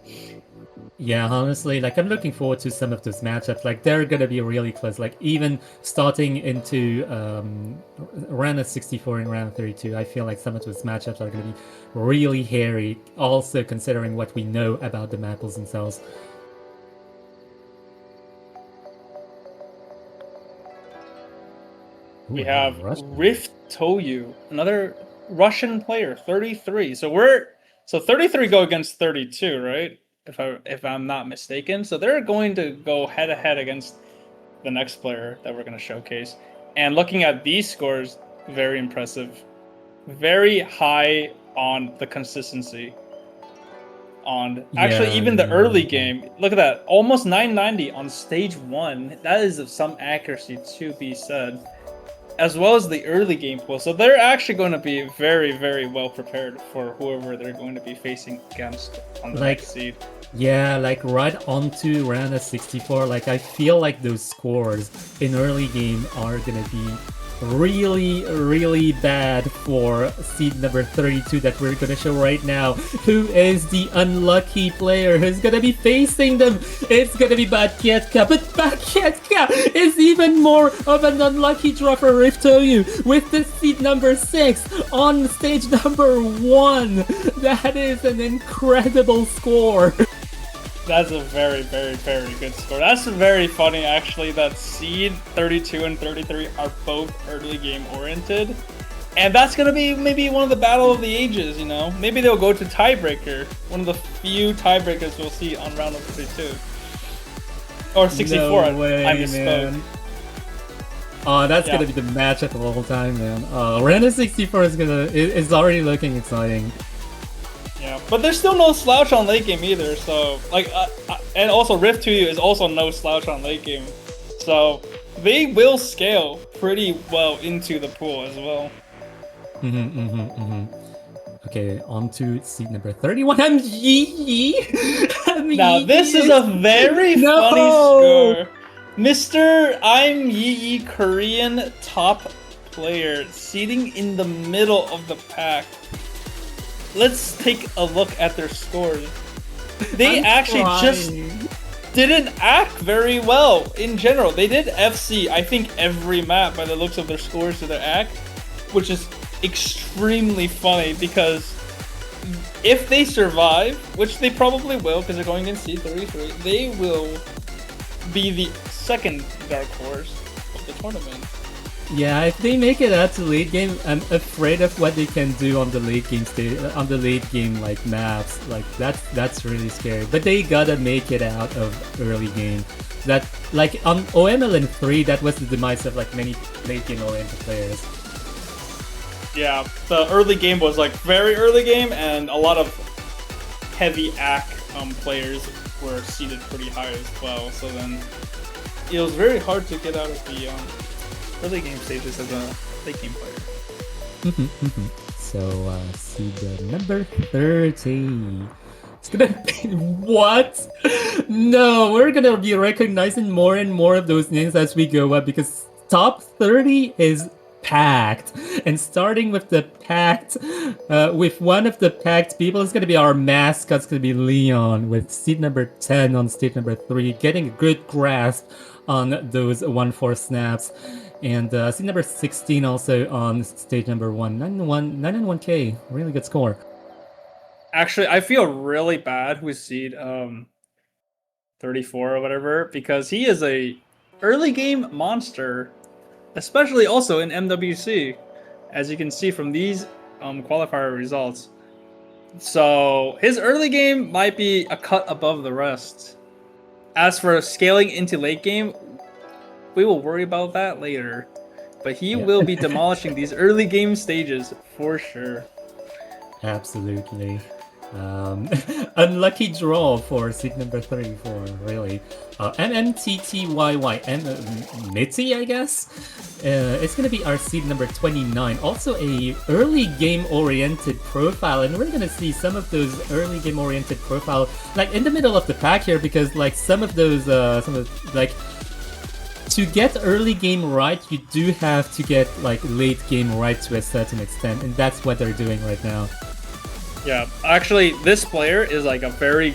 Speaker 1: Yeah, honestly, like I'm looking forward to some of those matchups. Like they're gonna be really close. Like even starting into round of 64 and round 32, I feel like some of those matchups are gonna be really hairy. Also considering what we know about the Mapples themselves. Ooh,
Speaker 2: We
Speaker 1: another
Speaker 2: have
Speaker 1: Russian.
Speaker 2: Rift Toyu, another Russian player, 33. So 33 go against 32, right? If I'm not mistaken. So they're going to go head to head against the next player that we're going to showcase. And looking at these scores, very impressive. Very high on the consistency. On actually
Speaker 1: Yeah,
Speaker 2: even the early
Speaker 1: yeah.
Speaker 2: game, look at that, almost 990 on stage 1. That is of some accuracy to be said, as well as the early game pool. So they're actually going to be very, very well prepared for whoever they're going to be facing against on the
Speaker 1: Like
Speaker 2: next seed.
Speaker 1: yeah, like right onto round of 64. Like I feel like those scores in early game are gonna be really, really bad for seed number 32 that we're gonna show right now. Who is the unlucky player who's gonna be facing them? It's gonna be Batketka, but Batketka is even more of an unlucky draw for Riftoyu with the seed number 6 on stage number 1. That is an incredible score.
Speaker 2: That's a very, very, very good score. That's very funny, actually, that seed 32 and 33 are both early game oriented. And that's going to be maybe one of the battle of the ages, you know? Maybe they'll go to tiebreaker. One of the few tiebreakers we'll see on round of 32. Or 64,
Speaker 1: No way,
Speaker 2: I misspoke.
Speaker 1: man. Oh, that's
Speaker 2: Yeah.
Speaker 1: gonna be the matchup of all time, man. Random 64 is already looking exciting.
Speaker 2: Yeah, but there's still no slouch on late game either. So like, and also Rift 2 is also no slouch on late game. So they will scale pretty well into the pool as well.
Speaker 1: Okay, on to seat number 31. I'm Yee.
Speaker 2: Now this is a very funny score. Mr. I'm Yee Korean top player sitting in the middle of the pack. Let's take a look at their scores. They actually just didn't act very well in general. They did FC, I think, every map by the looks of their scores to their act, which is extremely funny because if they survive, which they probably will because they're going against C33, they will be the second dark horse of the tournament.
Speaker 1: Yeah, if they make it out to late game, I'm afraid of what they can do on the late game like maps. Like that's really scary. But they gotta make it out of early game. That like on mLN4, that was the demise of like many late game oriented players.
Speaker 2: Yeah, the early game was like very early game, and a lot of heavy AC players were seated pretty high as well. So then it was very hard to get out of the early game stages as a late game player.
Speaker 1: So, seed number 30. It's gonna be what? No, we're gonna be recognizing more and more of those names as we go up because top 30 is packed. And starting with the packed, with one of the packed people, is gonna be our mascot. It's gonna be Leon with seed number 10 on stage number 3, getting a good grasp on those 1-4 snaps. And seed number 16 also on stage number 1. 9-1K. Really good score.
Speaker 2: Actually, I feel really bad with seed 34 or whatever because he is a early game monster, especially also in MWC, as you can see from these qualifier results. So his early game might be a cut above the rest. As for scaling into late game, we will worry about that later. But he will be demolishing these early game stages for sure.
Speaker 1: Absolutely. Unlucky draw for seat number 34, really. MMTTYY, Mitty, I guess? It's gonna be our seed number 29. Also a early game oriented profile, and we're gonna see some of those early game oriented profile like in the middle of the pack here because like some of like to get early game right, you do have to get like late game right to a certain extent, and that's what they're doing right now.
Speaker 2: Yeah, actually, this player is like a very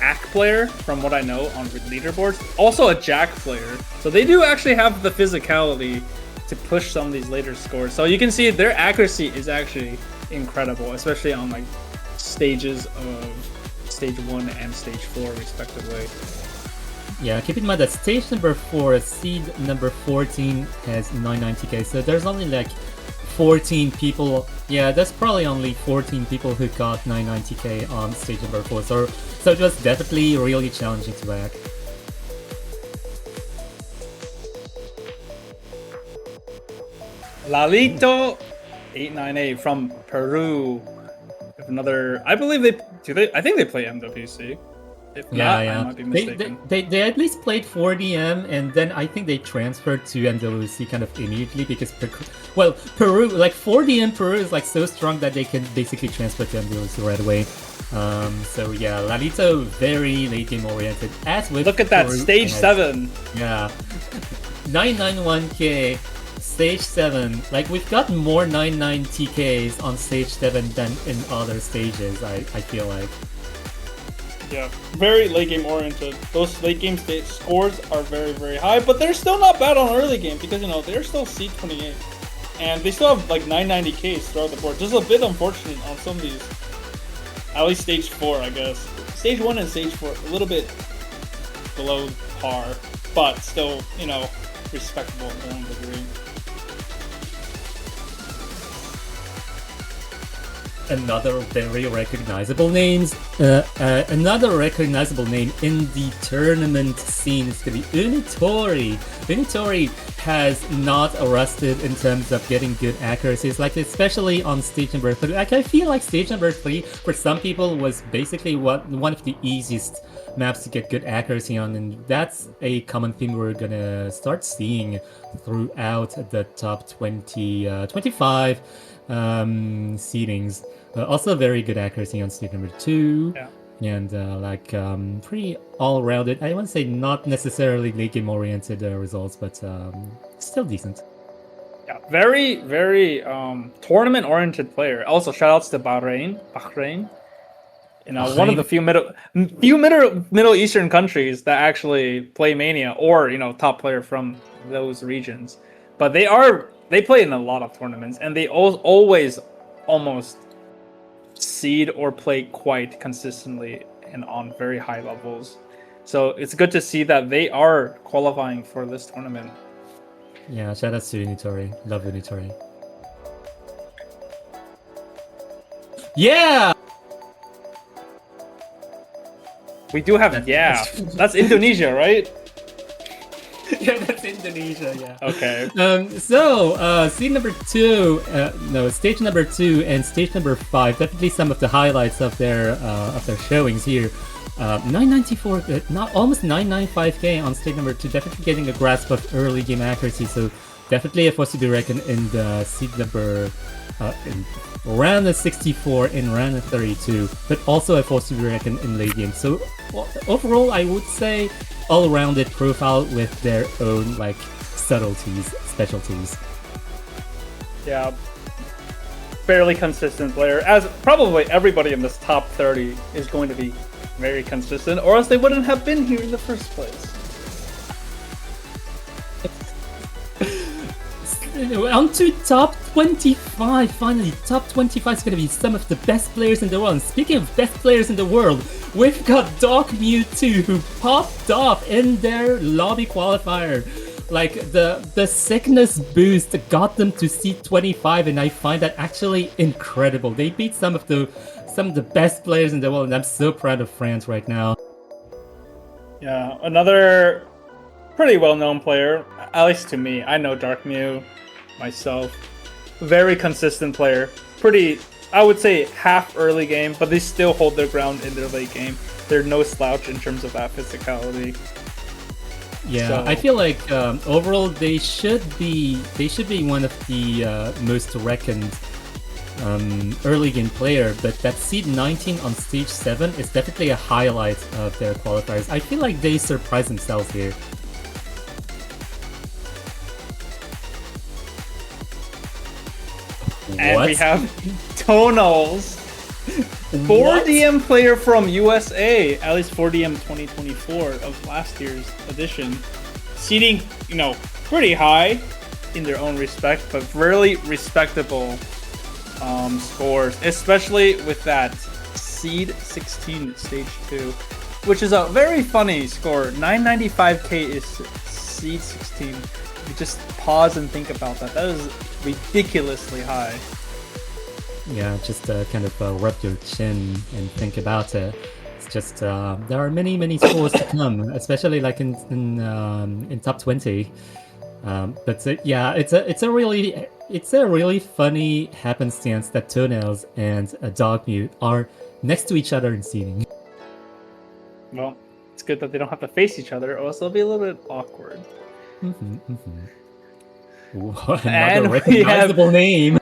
Speaker 2: AC player, from what I know on leaderboards. Also a Jack player. So they do actually have the physicality to push some of these later scores. So you can see their accuracy is actually incredible, especially on like stages of stage 1 and stage 4 respectively.
Speaker 1: Yeah, keep in mind that stage number 4, seed number 14 has 990k, so there's only like 14 people. Yeah, there's probably only 14 people who got 990k on stage number 4, so it was definitely really challenging to back.
Speaker 2: Lalito 898 from Peru. Another, I believe I think they play MWC. If not, I might be mistaken.
Speaker 1: They at least played 4DM, and then I think they transferred to MWC kind of immediately because Peru, like 4DM Peru is like so strong that they can basically transfer to MWC right away. So yeah, Lalito very late game oriented. As with
Speaker 2: look at that stage 7.
Speaker 1: Yeah, 991k. Stage 7, like we've got more 990ks on stage 7 than in other stages, I feel like.
Speaker 2: Yeah, very late game oriented. Those late game stage scores are very, very high, but they're still not bad on early game because, you know, they're still C28. And they still have like 990ks throughout the board. Just a bit unfortunate on some of these. At least stage 4, I guess. Stage 1 and stage 4, a little bit below par, but still, you know, respectable in their own degree.
Speaker 1: Another very recognizable names. Another recognizable name in the tournament scene is gonna be Unitori. Unitori has not rusted in terms of getting good accuracies, like especially on stage number 3. Like I feel like stage number 3 for some people was basically one of the easiest maps to get good accuracy on, and that's a common theme we're gonna start seeing throughout the top 25 seedings. Also very good accuracy on stage number 2.
Speaker 2: Yeah.
Speaker 1: And pretty all-rounded. I wouldn't say not necessarily late game oriented results, but still decent.
Speaker 2: Yeah, very, very tournament oriented player. Also, shout outs to Bahrain. You know, one of the few Middle Eastern countries that actually play Mania, or, you know, top player from those regions. But they play in a lot of tournaments, and they always almost seed or play quite consistently and on very high levels. So it's good to see that they are qualifying for this tournament.
Speaker 1: Yeah, shout out to Unitori. Love Unitori. Yeah!
Speaker 2: We do have, that's Indonesia, right?
Speaker 1: Yeah, that's Indonesia, yeah.
Speaker 2: Okay.
Speaker 1: Stage number 2 and stage number 5, definitely some of the highlights of their showings here. 994, almost 995k on stage number 2, definitely getting a grasp of early game accuracy, so definitely a force to be reckoned in the seed number, in round 64 and round 32, but also a force to be reckoned in late game. So overall, I would say all-rounded profile with their own like subtleties, specialties.
Speaker 2: Yeah, fairly consistent player, as probably everybody in this top 30 is going to be very consistent, or else they wouldn't have been here in the first place.
Speaker 1: On to top 25, finally. Top 25 is going to be some of the best players in the world. And speaking of best players in the world, we've got Dark Mewtwo who popped off in their lobby qualifier. Like, the sickness boost got them to seed 25, and I find that actually incredible. They beat some of the best players in the world, and I'm so proud of France right now.
Speaker 2: Yeah, another pretty well-known player, at least to me. I know Dark Mew myself. Very consistent player. Pretty, I would say, half early game, but they still hold their ground in their late game. They're no slouch in terms of that physicality.
Speaker 1: Yeah, so I feel like overall they should be one of the most reckoned early game player, but that seed 19 on stage 7 is definitely a highlight of their qualifiers. I feel like they surprised themselves here.
Speaker 2: And we have Tonals Four DM player from USA, at least 4DM 2024 of last year's edition, seeding, pretty high in their own respect, but really respectable scores, especially with that seed 16 stage 2, which is a very funny score. 995k is seed 16. You just pause and think about that. That is ridiculously high.
Speaker 1: Yeah, just kind of rub your chin and think about it. It's just there are many scores to come, especially like in top 20. But yeah, it's a really funny happenstance that Toenails and Dogmute are next to each other in seating.
Speaker 2: Well, it's good that they don't have to face each other, or else it'll be a little bit awkward.
Speaker 1: Ooh, another recognizable name.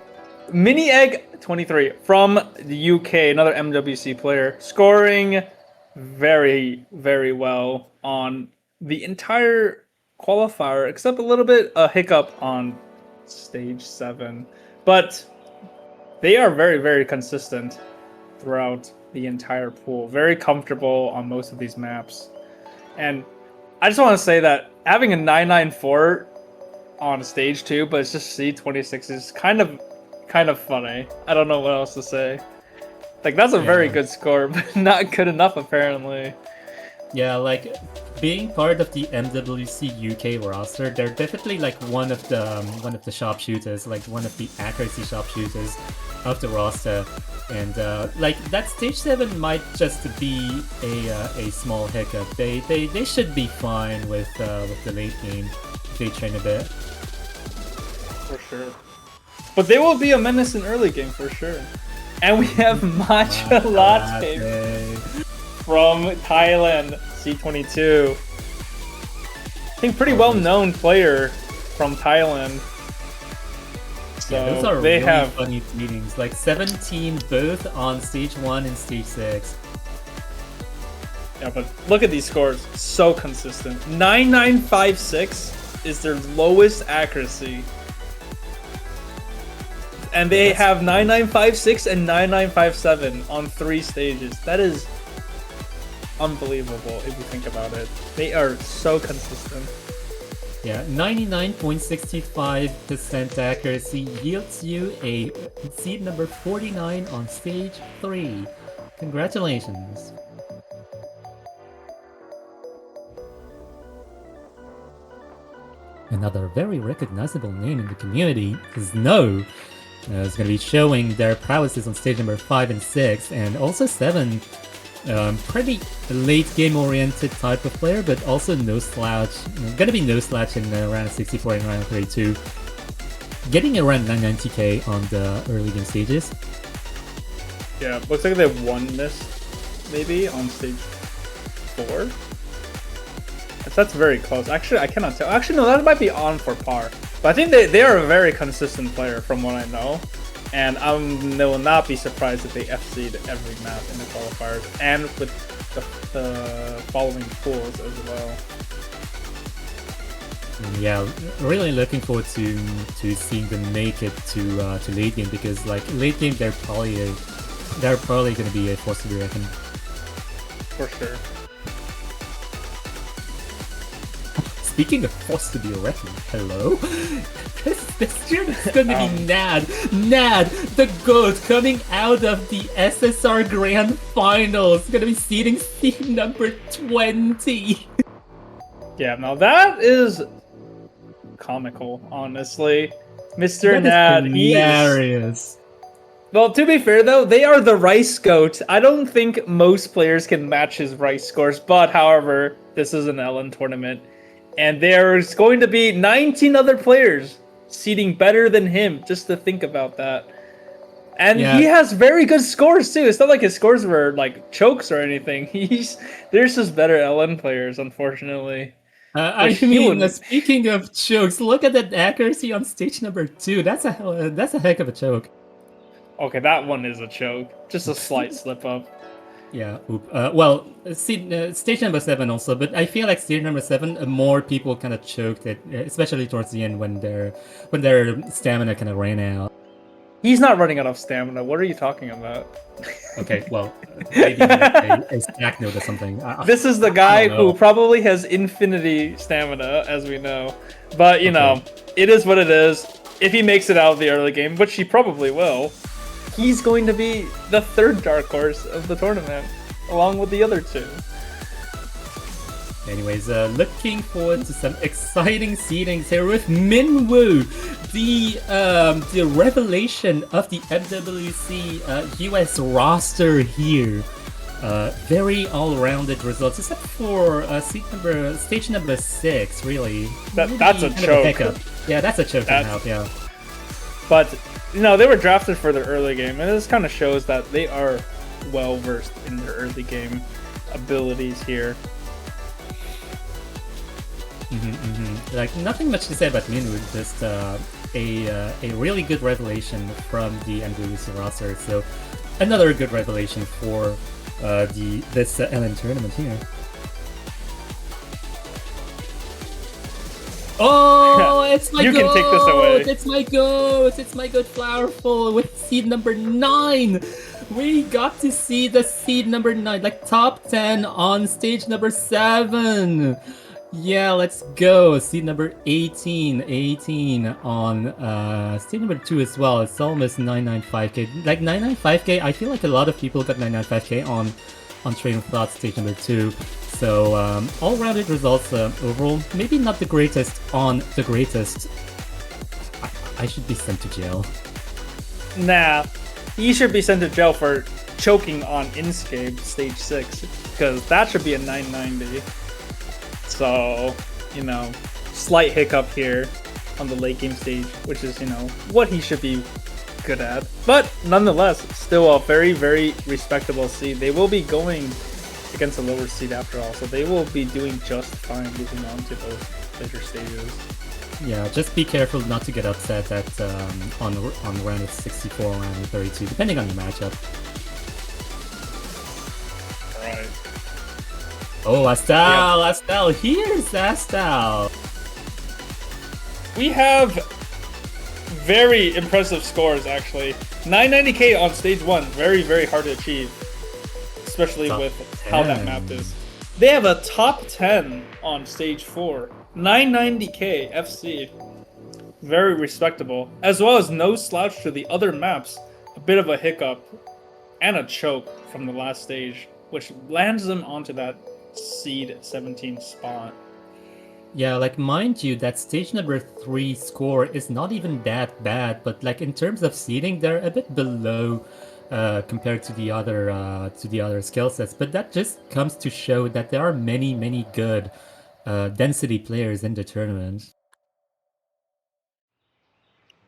Speaker 2: Mini Egg 23 from the UK, another MWC player, scoring very, very well on the entire qualifier, except a little bit a hiccup on stage 7. But they are very, very consistent throughout the entire pool. Very comfortable on most of these maps. And I just want to say that having a 994 on stage 2, but it's just C26 is kind of funny. I don't know what else to say. Like, that's a very good score, but not good enough apparently.
Speaker 1: Yeah, like being part of the MWC UK roster, they're definitely like one of the sharpshooters, like one of the accuracy sharpshooters of the roster. And like that stage 7 might just be a small hiccup. They should be fine with the late game if they train a bit.
Speaker 2: For sure. But they will be a menace in early game for sure. And we have Matcha Latte from Thailand, C22. I think pretty well-known player from Thailand. So
Speaker 1: yeah, those are really have funny meetings. Like 17 both on stage 1 and stage 6.
Speaker 2: Yeah, but look at these scores. So consistent. 9956 is their lowest accuracy. And they have 9956 and 9957 on 3 stages. That is unbelievable if you think about it. They are so consistent.
Speaker 1: Yeah, 99.65% accuracy yields you a seed number 49 on stage 3. Congratulations. Another very recognizable name in the community is No. Is going to be showing their prowesses on stage number 5 and 6, and also 7. Pretty late game oriented type of player, but also no slouch. Gonna be no slouch in round 64 and round 32. Getting around 990k on the early game stages.
Speaker 2: Yeah, looks like they have 1 miss, maybe, on stage 4. That's very close. Actually, I cannot tell. Actually, no, that might be on for par. But I think they are a very consistent player from what I know. And I will not be surprised if they FC'd every map in the qualifiers and with the following pools as well.
Speaker 1: Yeah, really looking forward to seeing them make it to late game, because like late game they're probably going to be a force to be reckoned.
Speaker 2: For sure.
Speaker 1: Speaking of force to be reckoned, hello? This year is gonna be Nad, the GOAT, coming out of the SSR Grand Finals. Gonna be seeding seed number 20.
Speaker 2: Yeah, now that is comical, honestly. Mr. Nad,
Speaker 1: hilarious.
Speaker 2: Well, to be fair though, they are the Rice GOAT. I don't think most players can match his Rice scores, but however, this is an LN tournament. And there's going to be 19 other players seeding better than him, just to think about that. And he has very good scores too. It's not like his scores were like chokes or anything. There's just better LN players, unfortunately.
Speaker 1: I mean, speaking of chokes, look at that accuracy on stage number 2. That's a heck of a choke.
Speaker 2: Okay, that one is a choke. Just a slight slip up.
Speaker 1: Yeah, well, stage number 7 also, but I feel like stage number 7, more people kind of choked it, especially towards the end when their stamina kind of ran out.
Speaker 2: He's not running out of stamina. What are you talking about?
Speaker 1: Okay, well, maybe a stack note or something.
Speaker 2: This is the guy who probably has infinity stamina, as we know. But, you know, it is what it is. If he makes it out of the early game, which he probably will, he's going to be the third dark horse of the tournament, along with the other two.
Speaker 1: Anyways, looking forward to some exciting seedings here with Minwoo, the revelation of the MWC US roster here. Very all-rounded results, except for stage number 6. Really,
Speaker 2: that's a choke.
Speaker 1: Yeah, that's a choke. Yeah.
Speaker 2: But you know, they were drafted for their early game, and this kind of shows that they are well versed in their early game abilities here.
Speaker 1: Like, nothing much to say about Minwoo, just a really good revelation from the MWC roster. So another good revelation for this LN tournament here. Oh, it's my
Speaker 2: you
Speaker 1: goat!
Speaker 2: Can take this away.
Speaker 1: It's my goat! It's my goat Flowerful with seed number 9! We got to see the seed number 9, like top 10 on stage number 7! Yeah, let's go. Seed number 18 on stage number 2 as well. It's almost 995k. Like 995k, I feel like a lot of people got 995k on Train of Thought stage number 2. So all-rounded results overall. Maybe not the greatest on the greatest. I should be sent to jail.
Speaker 2: Nah, he should be sent to jail for choking on Inscape stage 6, because that should be a 990. So, you know, slight hiccup here on the late game stage, which is, you know, what he should be good at. But nonetheless, still a very, very respectable seed. They will be going against a lower seed after all, so they will be doing just fine moving on to those later stages.
Speaker 1: Yeah, just be careful not to get upset at on round 64 or round 32, depending on your matchup.
Speaker 2: Alright.
Speaker 1: Oh, Astal! Here's Astal!
Speaker 2: We have very impressive scores, actually. 990k on stage 1, very, very hard to achieve. Especially top with 10. How that map is. They have a top 10 on stage 4. 990k FC. Very respectable. As well as no slouch to the other maps. A bit of a hiccup and a choke from the last stage, which lands them onto that seed 17 spot.
Speaker 1: Yeah, like, mind you, that stage number 3 score is not even that bad, but like in terms of seeding, they're a bit below compared to the other skill sets. But that just comes to show that there are many good density players in the tournament.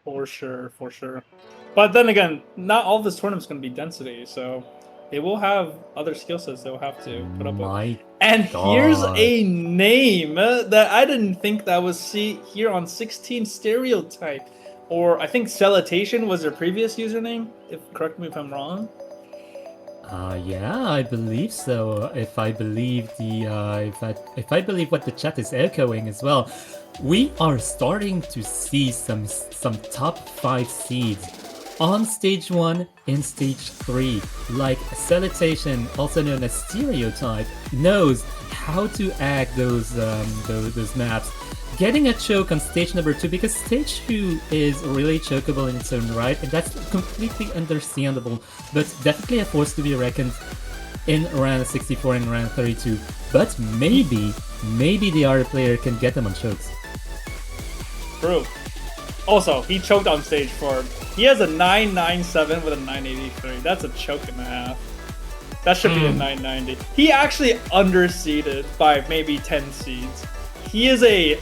Speaker 2: For sure. But then again, not all of this tournament's going to be density, so they will have other skill sets they'll have to put up with. And here's a name that I didn't think that was here on 16 Stereotype. Or I think Salutation was their previous username. Correct me if I'm wrong.
Speaker 1: Yeah, I believe so. If I believe if I believe what the chat is echoing as well, we are starting to see some top 5 seeds on stage 1 in stage 3. Like Salutation, also known as Stereotype, knows how to act those maps. Getting a choke on stage number 2, because stage 2 is really chokeable in its own right, and that's completely understandable, but definitely a force to be reckoned in round 64 and round 32. But maybe the other player can get them on chokes.
Speaker 2: True. Also, he choked on stage 4. He has a 997 with a 983. That's a choke and a half. That should be a 990. He actually underseeded by maybe 10 seeds. He is a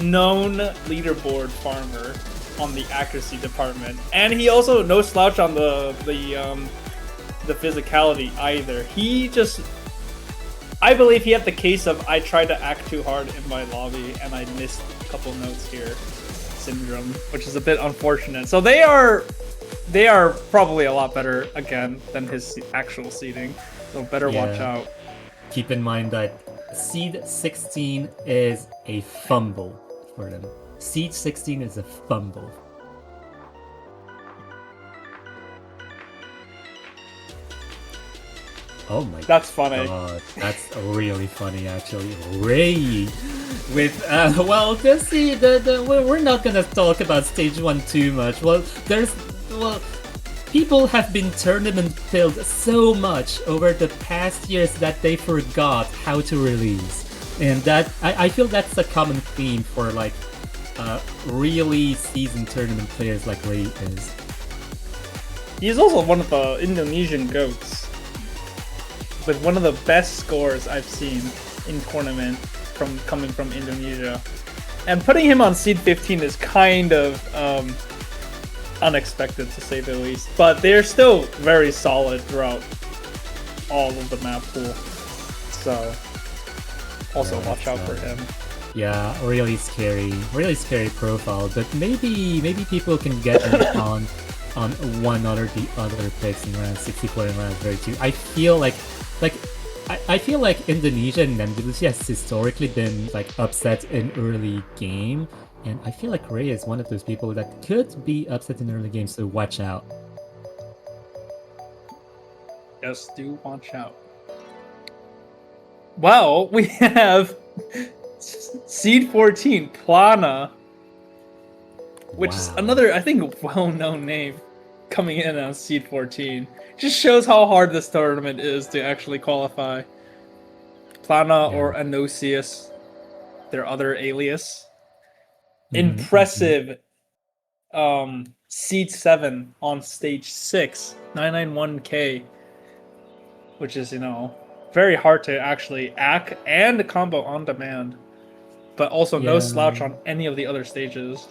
Speaker 2: known leaderboard farmer on the accuracy department, and he also no slouch on the physicality either. He just, I believe he had the case of I tried to act too hard in my lobby and I missed a couple notes here syndrome, which is a bit unfortunate. So they are probably a lot better again than his actual seeding, so better watch out.
Speaker 1: Keep in mind that seed 16 is a fumble for them. Seed 16 is a fumble. Oh my
Speaker 2: That's funny.
Speaker 1: that's really funny, actually. Ray with well, let's see. We're not gonna talk about stage one too much. Well, people have been tournament filled so much over the past years that they forgot how to release, and that I feel that's a common theme for like really seasoned tournament players like Ray is.
Speaker 2: He's also one of the Indonesian GOATs, with one of the best scores I've seen in tournament from coming from Indonesia. And putting him on seed 15 is kind of unexpected, to say the least. But they're still very solid throughout all of the map pool. So also watch out for him.
Speaker 1: Yeah, really scary profile. But maybe people can get him on one or the other picks in round 64 and round 32. I feel like I feel like Indonesia and Andalusia has historically been like upset in early game, and I feel like Ray is one of those people that could be upset in early game, so watch out.
Speaker 2: Yes, do watch out. Well, we have seed 14, Plana, which is another, I think, well-known name coming in on seed 14. Just shows how hard this tournament is to actually qualify. Plana or Anosius, their other alias. Impressive seed 7 on stage 6, 991k, which is, very hard to actually act and combo on demand, but also no slouch on any of the other stages.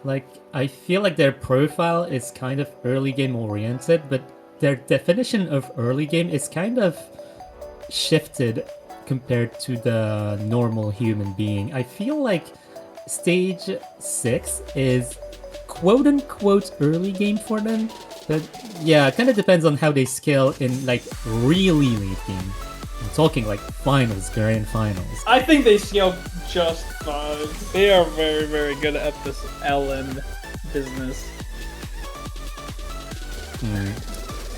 Speaker 1: Like, I feel like their profile is kind of early game oriented, but their definition of early game is kind of shifted compared to the normal human being. I feel like stage 6 is quote-unquote early game for them, but yeah, it kind of depends on how they scale in like really late game. I'm talking like finals, grand finals.
Speaker 2: I think they scale just fine. They are very, very good at this LN business.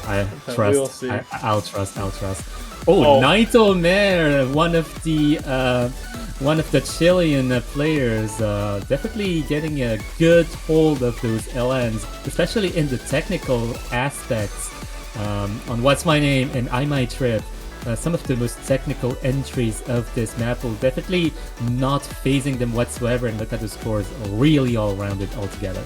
Speaker 1: I'll trust. Oh, Naito Mare, one of the Chilean players, definitely getting a good hold of those LNs, especially in the technical aspects. On What's My Name and I Might Trip, some of the most technical entries of this Mappool, definitely not phasing them whatsoever, and look at the scores, really all-rounded altogether.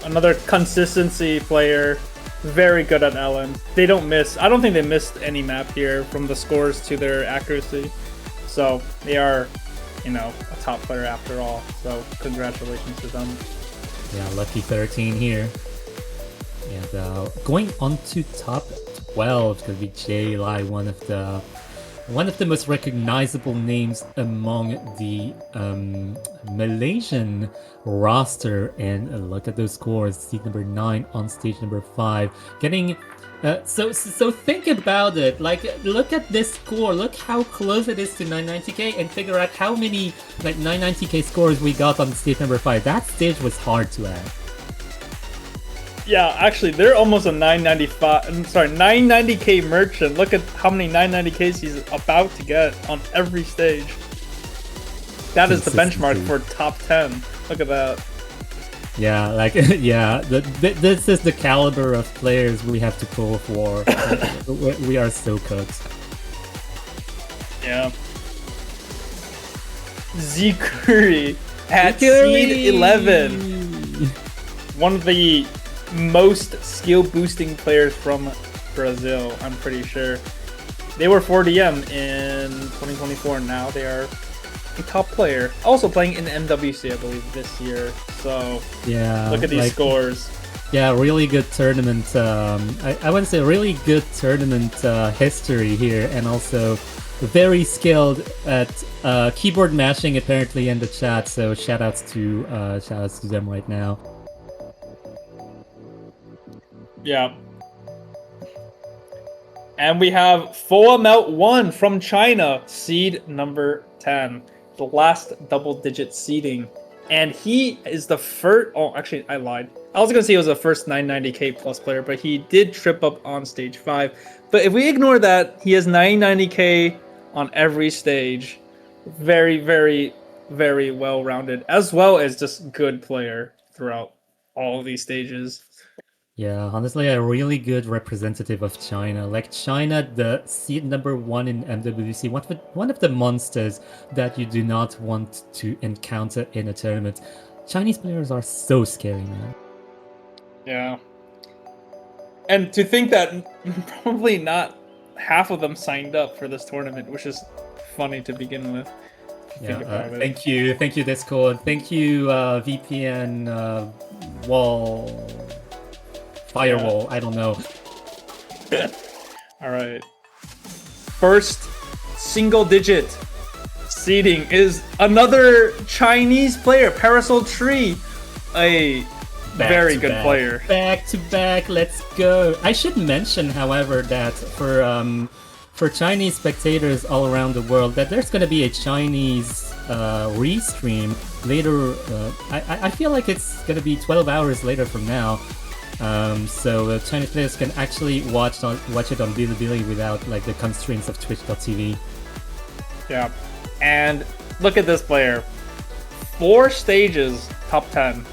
Speaker 2: Another consistency player, very good at LN. They don't miss. I don't think they missed any map here from the scores to their accuracy. So they are, a top player after all. So congratulations to them.
Speaker 1: Yeah, lucky 13 here. And going on to top 12 could be Jay Lai, one of the most recognizable names among the Malaysian roster, and look at those scores. Seed number 9 on stage number 5, getting so think about it. Like, look at this score, look how close it is to 990k, and figure out how many like 990k scores we got on stage number 5. That stage was hard to add.
Speaker 2: Yeah, actually, they're almost a 990k merchant. Look at how many 990ks he's about to get on every stage. That is the benchmark for top 10. Look at that.
Speaker 1: Yeah, like, yeah, this is the caliber of players we have to pull for. We are so cooked.
Speaker 2: Yeah. Zikuri at seed 11. One of the most skill boosting players from Brazil, I'm pretty sure. They were 4DM in 2024, and now they are a top player. Also playing in MWC, I believe, this year. So
Speaker 1: yeah,
Speaker 2: look at these scores.
Speaker 1: Yeah, really good tournament. I would say really good tournament history here, and also very skilled at keyboard mashing apparently in the chat. So shoutouts to them right now.
Speaker 2: Yeah. And we have Foa Melt 1 from China, seed number 10. The last double-digit seeding And he is the first. Oh, actually, I lied. I was gonna say he was the first 990k plus player, but he did trip up on stage 5. But if we ignore that, he has 990k on every stage. Very, very, very well rounded, as well as just good player throughout all of these stages.
Speaker 1: Yeah, honestly, a really good representative of China. Like China, the seed number 1 in MWC, one of the monsters that you do not want to encounter in a tournament. Chinese players are so scary, man.
Speaker 2: Yeah. And to think that probably not half of them signed up for this tournament, which is funny to begin with.
Speaker 1: Yeah, thank you Discord, thank you VPN wall. Firewall, yeah. I don't know.
Speaker 2: All right. First single-digit seeding is another Chinese player, Parasol Tree, a very good player.
Speaker 1: Back to back, let's go. I should mention, however, that for Chinese spectators all around the world, that there's going to be a Chinese restream later. I feel like it's going to be 12 hours later from now. So Chinese players can actually watch it on Bilibili without like the constraints of Twitch.tv.
Speaker 2: Yeah, and look at this player. 4 stages, top 10.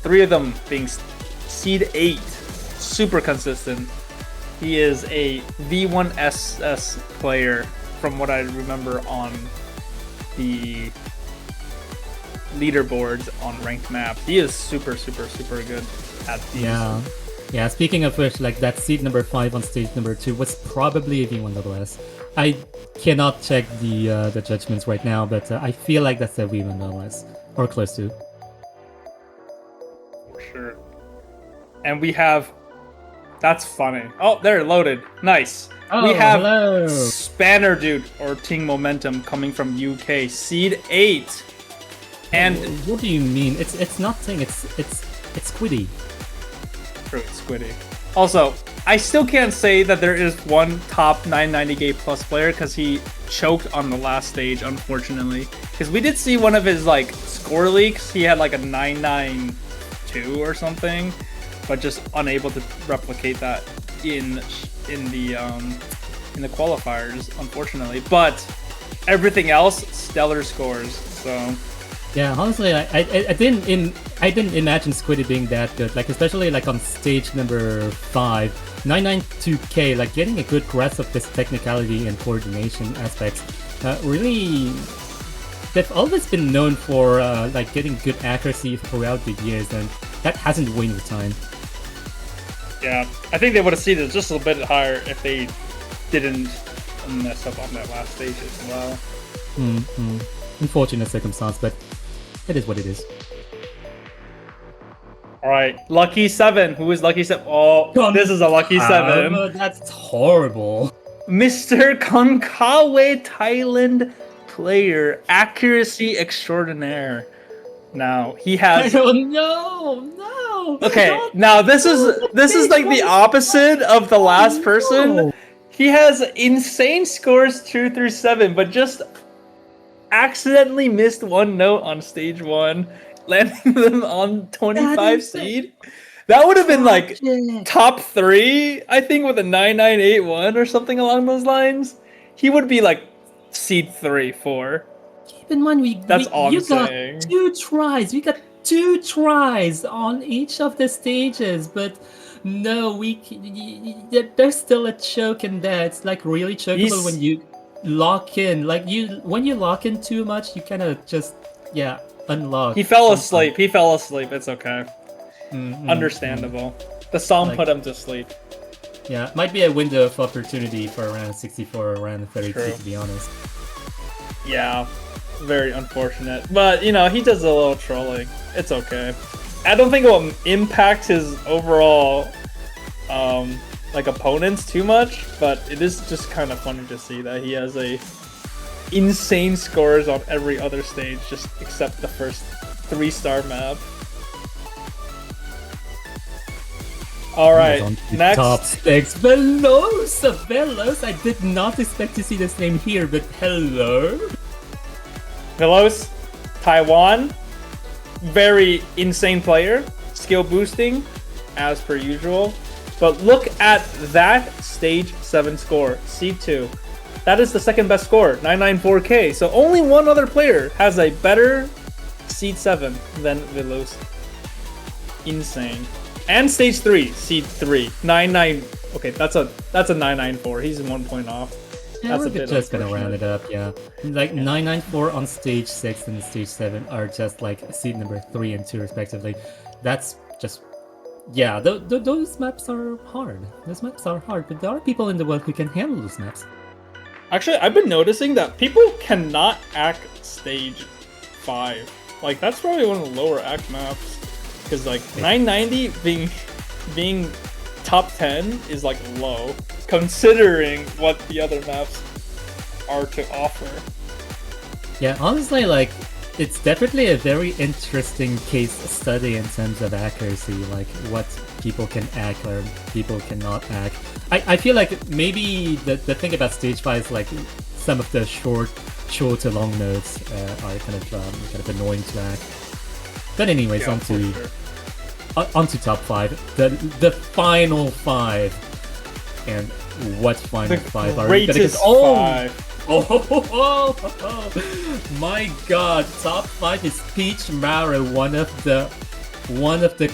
Speaker 2: 3 of them being seed 8. Super consistent. He is a V1SS player from what I remember on the leaderboards on ranked map. He is super, super, super good.
Speaker 1: Yeah. Speaking of which, like that seed number 5 on stage number 2 was probably a V1SS. I cannot check the judgments right now, but I feel like that's a V1SS or close to.
Speaker 2: For sure. And we have. That's funny. Oh, they're loaded. Nice.
Speaker 1: Oh,
Speaker 2: we have
Speaker 1: hello.
Speaker 2: Spanner Dude or Ting Momentum coming from UK, seed 8. And
Speaker 1: what do you mean? It's not Ting. It's Squiddy.
Speaker 2: True, it's Squiddy. Also, I still can't say that there is one top 990k plus player because he choked on the last stage, unfortunately. Because we did see one of his like score leaks. He had like a 992 or something, but just unable to replicate that in the qualifiers, unfortunately. But everything else, stellar scores. So.
Speaker 1: Yeah, honestly, I didn't imagine Squiddy being that good. Like especially like on stage number 5, 992k, like getting a good grasp of this technicality and coordination aspects. Really, they've always been known for like getting good accuracy throughout the years, and that hasn't waned with time.
Speaker 2: Yeah, I think they would have seen it just a little bit higher if they didn't mess up on that last stage as well.
Speaker 1: Unfortunate circumstance, but it is what it is.
Speaker 2: Alright, Lucky 7. Who is Lucky 7? Oh, this is a Lucky 7.
Speaker 1: That's horrible.
Speaker 2: Mr. Konkawe, Thailand player. Accuracy extraordinaire. Now, he has...
Speaker 1: Oh, no!
Speaker 2: Okay, now this is like the opposite of the last person.
Speaker 1: No.
Speaker 2: He has insane scores 2 through 7, but just accidentally missed one note on stage 1, landing them on 25 seed. That would have been like top 3, I think, with a 9981 or something along those lines. He would be like seed 3, 4.
Speaker 1: Keep in mind, you got 2 tries. We got 2 tries on each of the stages, but no, there's still a choke in there. It's like really chokeable when you lock in. Like when you lock in too much, you kind of just unlock.
Speaker 2: He fell asleep. It's okay. Understandable. The song put him to sleep.
Speaker 1: Yeah, might be a window of opportunity for around 64 or around 32, to be honest.
Speaker 2: Yeah, very unfortunate. But you know, he does a little trolling. It's okay. I don't think it will impact his overall like opponents too much, but it is just kind of funny to see that he has a insane scores on every other stage, just except the first 3-star map. All right, next.
Speaker 1: Top stakes, Velos. I did not expect to see this name here, but hello.
Speaker 2: Velos, Taiwan, very insane player, skill boosting, as per usual. But look at that stage 7 score, C2. That is the second best score, 994K. So only one other player has a better seed 7 than Veloz. Insane. And stage 3, seed 3, 99. Okay, that's a 994. He's 1 point off.
Speaker 1: Yeah,
Speaker 2: That's
Speaker 1: we're just gonna round it up, yeah. Like 994 on stage 6 and stage 7 are just like seed number 3 and 2 respectively. That's just, yeah, those maps are hard. Those maps are hard, but there are people in the world who can handle those maps.
Speaker 2: Actually, I've been noticing that people cannot act stage 5. Like, that's probably one of the lower act maps. Because, like, 990 being top 10 is, like, low, considering what the other maps are to offer.
Speaker 1: Yeah, honestly, like, it's definitely a very interesting case study in terms of accuracy, like what people can act or people cannot act. I feel like maybe the thing about stage 5 is like some of the short to long notes are kind of annoying to act. But anyways,
Speaker 2: Yeah,
Speaker 1: onto top 5, the final 5, and what final 5 are we gonna get? Oh, my God! Top 5 is Peach Mara, one of the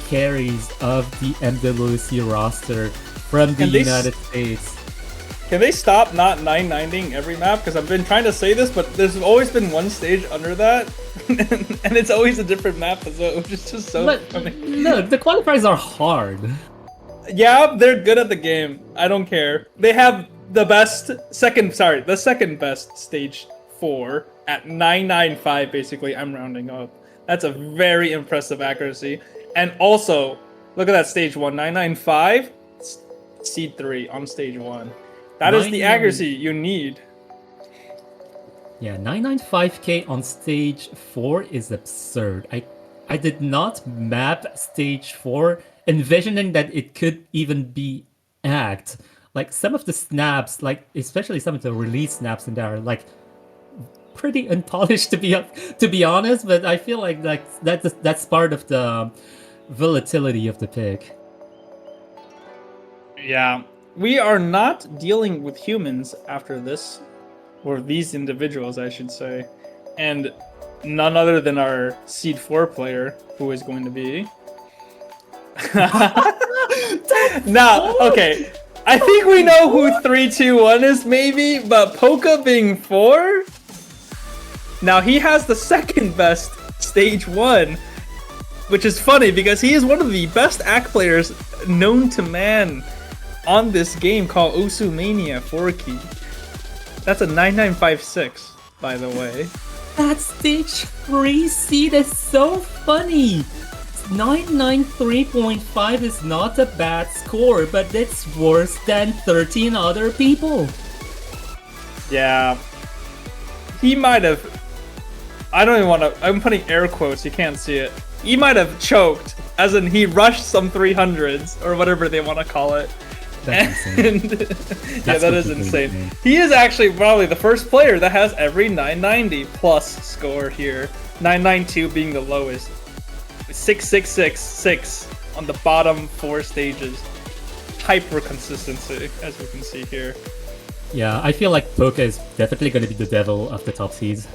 Speaker 1: carries of the MWC roster from the United States.
Speaker 2: Can they stop not 990ing every map? Because I've been trying to say this, but there's always been one stage under that, and it's always a different map as well, which is just so funny.
Speaker 1: Look, the qualifiers are hard.
Speaker 2: Yeah, they're good at the game. I don't care. They have the second best stage 4 at 995. Basically, I'm rounding up. That's a very impressive accuracy. And also, look at that stage 1, 995, seed 3 on stage 1. That is the accuracy you need.
Speaker 1: Yeah, 995K on stage 4 is absurd. I did not map stage 4 envisioning that it could even be act. Like some of the snaps, like especially some of the release snaps in there are like pretty unpolished to be honest, but I feel like that's part of the volatility of the pick.
Speaker 2: Yeah. We are not dealing with humans after this, or these individuals, I should say, and none other than our seed 4 player, who is going to be. Now, okay, I think we know who 321 is, maybe, but Poca being 4. Now he has the second best stage 1, which is funny because he is one of the best act players known to man on this game called Osumania 4-key. That's a 9956, by the way.
Speaker 1: That stage 3 seed is so funny. 993.5 is not a bad score, but it's worse than 13 other people.
Speaker 2: Yeah. He might have... I don't even want to... I'm putting air quotes, you can't see it. He might have choked, as in he rushed some 300s, or whatever they want to call it.
Speaker 1: That's insane.
Speaker 2: Yeah, that is insane. He is actually probably the first player that has every 990 plus score here. 992 being the lowest. 6666 on the bottom 4 stages. Hyper consistency, as we can see here.
Speaker 1: Yeah, I feel like Poca is definitely going to be the devil of the top seeds.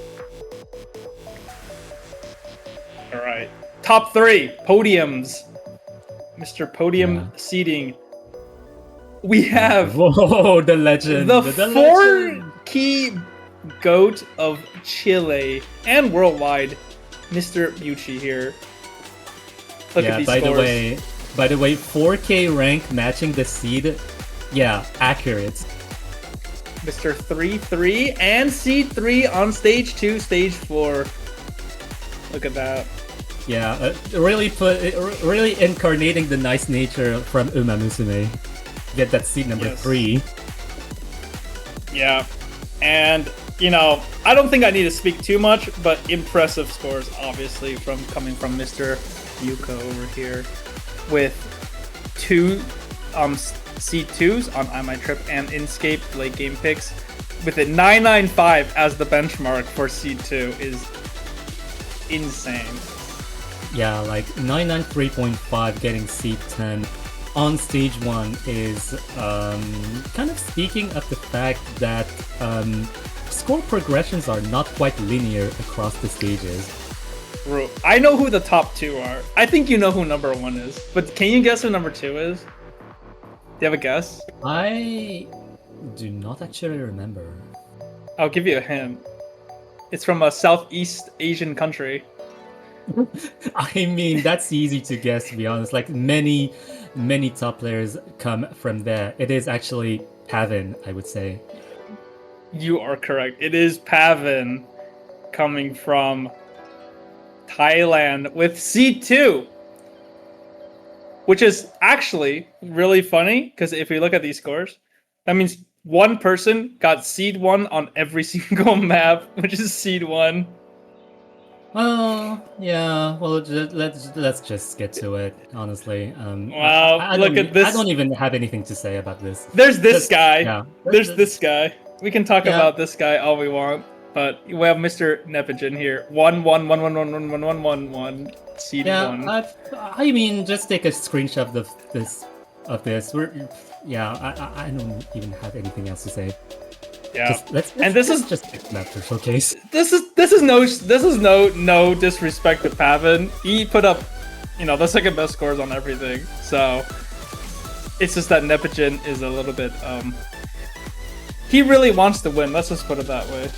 Speaker 2: Alright. Top 3 podiums. Mr. Podium seeding. We have
Speaker 1: whoa, the legend.
Speaker 2: The
Speaker 1: legend.
Speaker 2: 4-key GOAT of Chile and worldwide, Mr. Bucci here. Look at these scores.
Speaker 1: By the way, 4K rank matching the seed. Yeah, accurate.
Speaker 2: Mr. 3-3 and seed 3 on stage 2, stage 4. Look at that.
Speaker 1: Yeah, really incarnating the nice nature from Uma Musume. Get that seed number 3.
Speaker 2: Yeah, and you know, I don't think I need to speak too much, but impressive scores, obviously, coming from Mr. Yuko over here, with 2 C2s on I Might Trip and Inscape late game picks, with a 995 as the benchmark for C2 is insane.
Speaker 1: Yeah, like 993.5 getting seed 10 on stage 1 is kind of speaking of the fact that score progressions are not quite linear across the stages.
Speaker 2: Bro, I know who the top 2 are. I think you know who number 1 is, but can you guess who number 2 is? Do you have a guess?
Speaker 1: I do not actually remember.
Speaker 2: I'll give you a hint. It's from a Southeast Asian country.
Speaker 1: I mean, that's easy to guess, to be honest. Like, many top players come from there. It is actually Pavin, I would say.
Speaker 2: You are correct. It is Pavin coming from Thailand with seed 2. Which is actually really funny, because if you look at these scores, that means one person got seed 1 on every single map, which is seed 1.
Speaker 1: Oh, yeah. Well, let's just get to it. Honestly,
Speaker 2: Wow, look at this.
Speaker 1: I don't even have anything to say about this.
Speaker 2: There's this guy.
Speaker 1: Yeah,
Speaker 2: There's this guy. We can talk
Speaker 1: Yeah.
Speaker 2: about this guy all we want, but we have Mr. Nepigen here. 1-1-1-1-1-1-1-1-1. Seed 1.
Speaker 1: I mean, just take a screenshot of this. I don't even have anything else to say.
Speaker 2: Yeah.
Speaker 1: Let's just pick them after showcase.
Speaker 2: This is no disrespect to Pavin. He put up, the second best scores on everything. So it's just that Nepigen is a little bit he really wants to win. Let's just put it that way.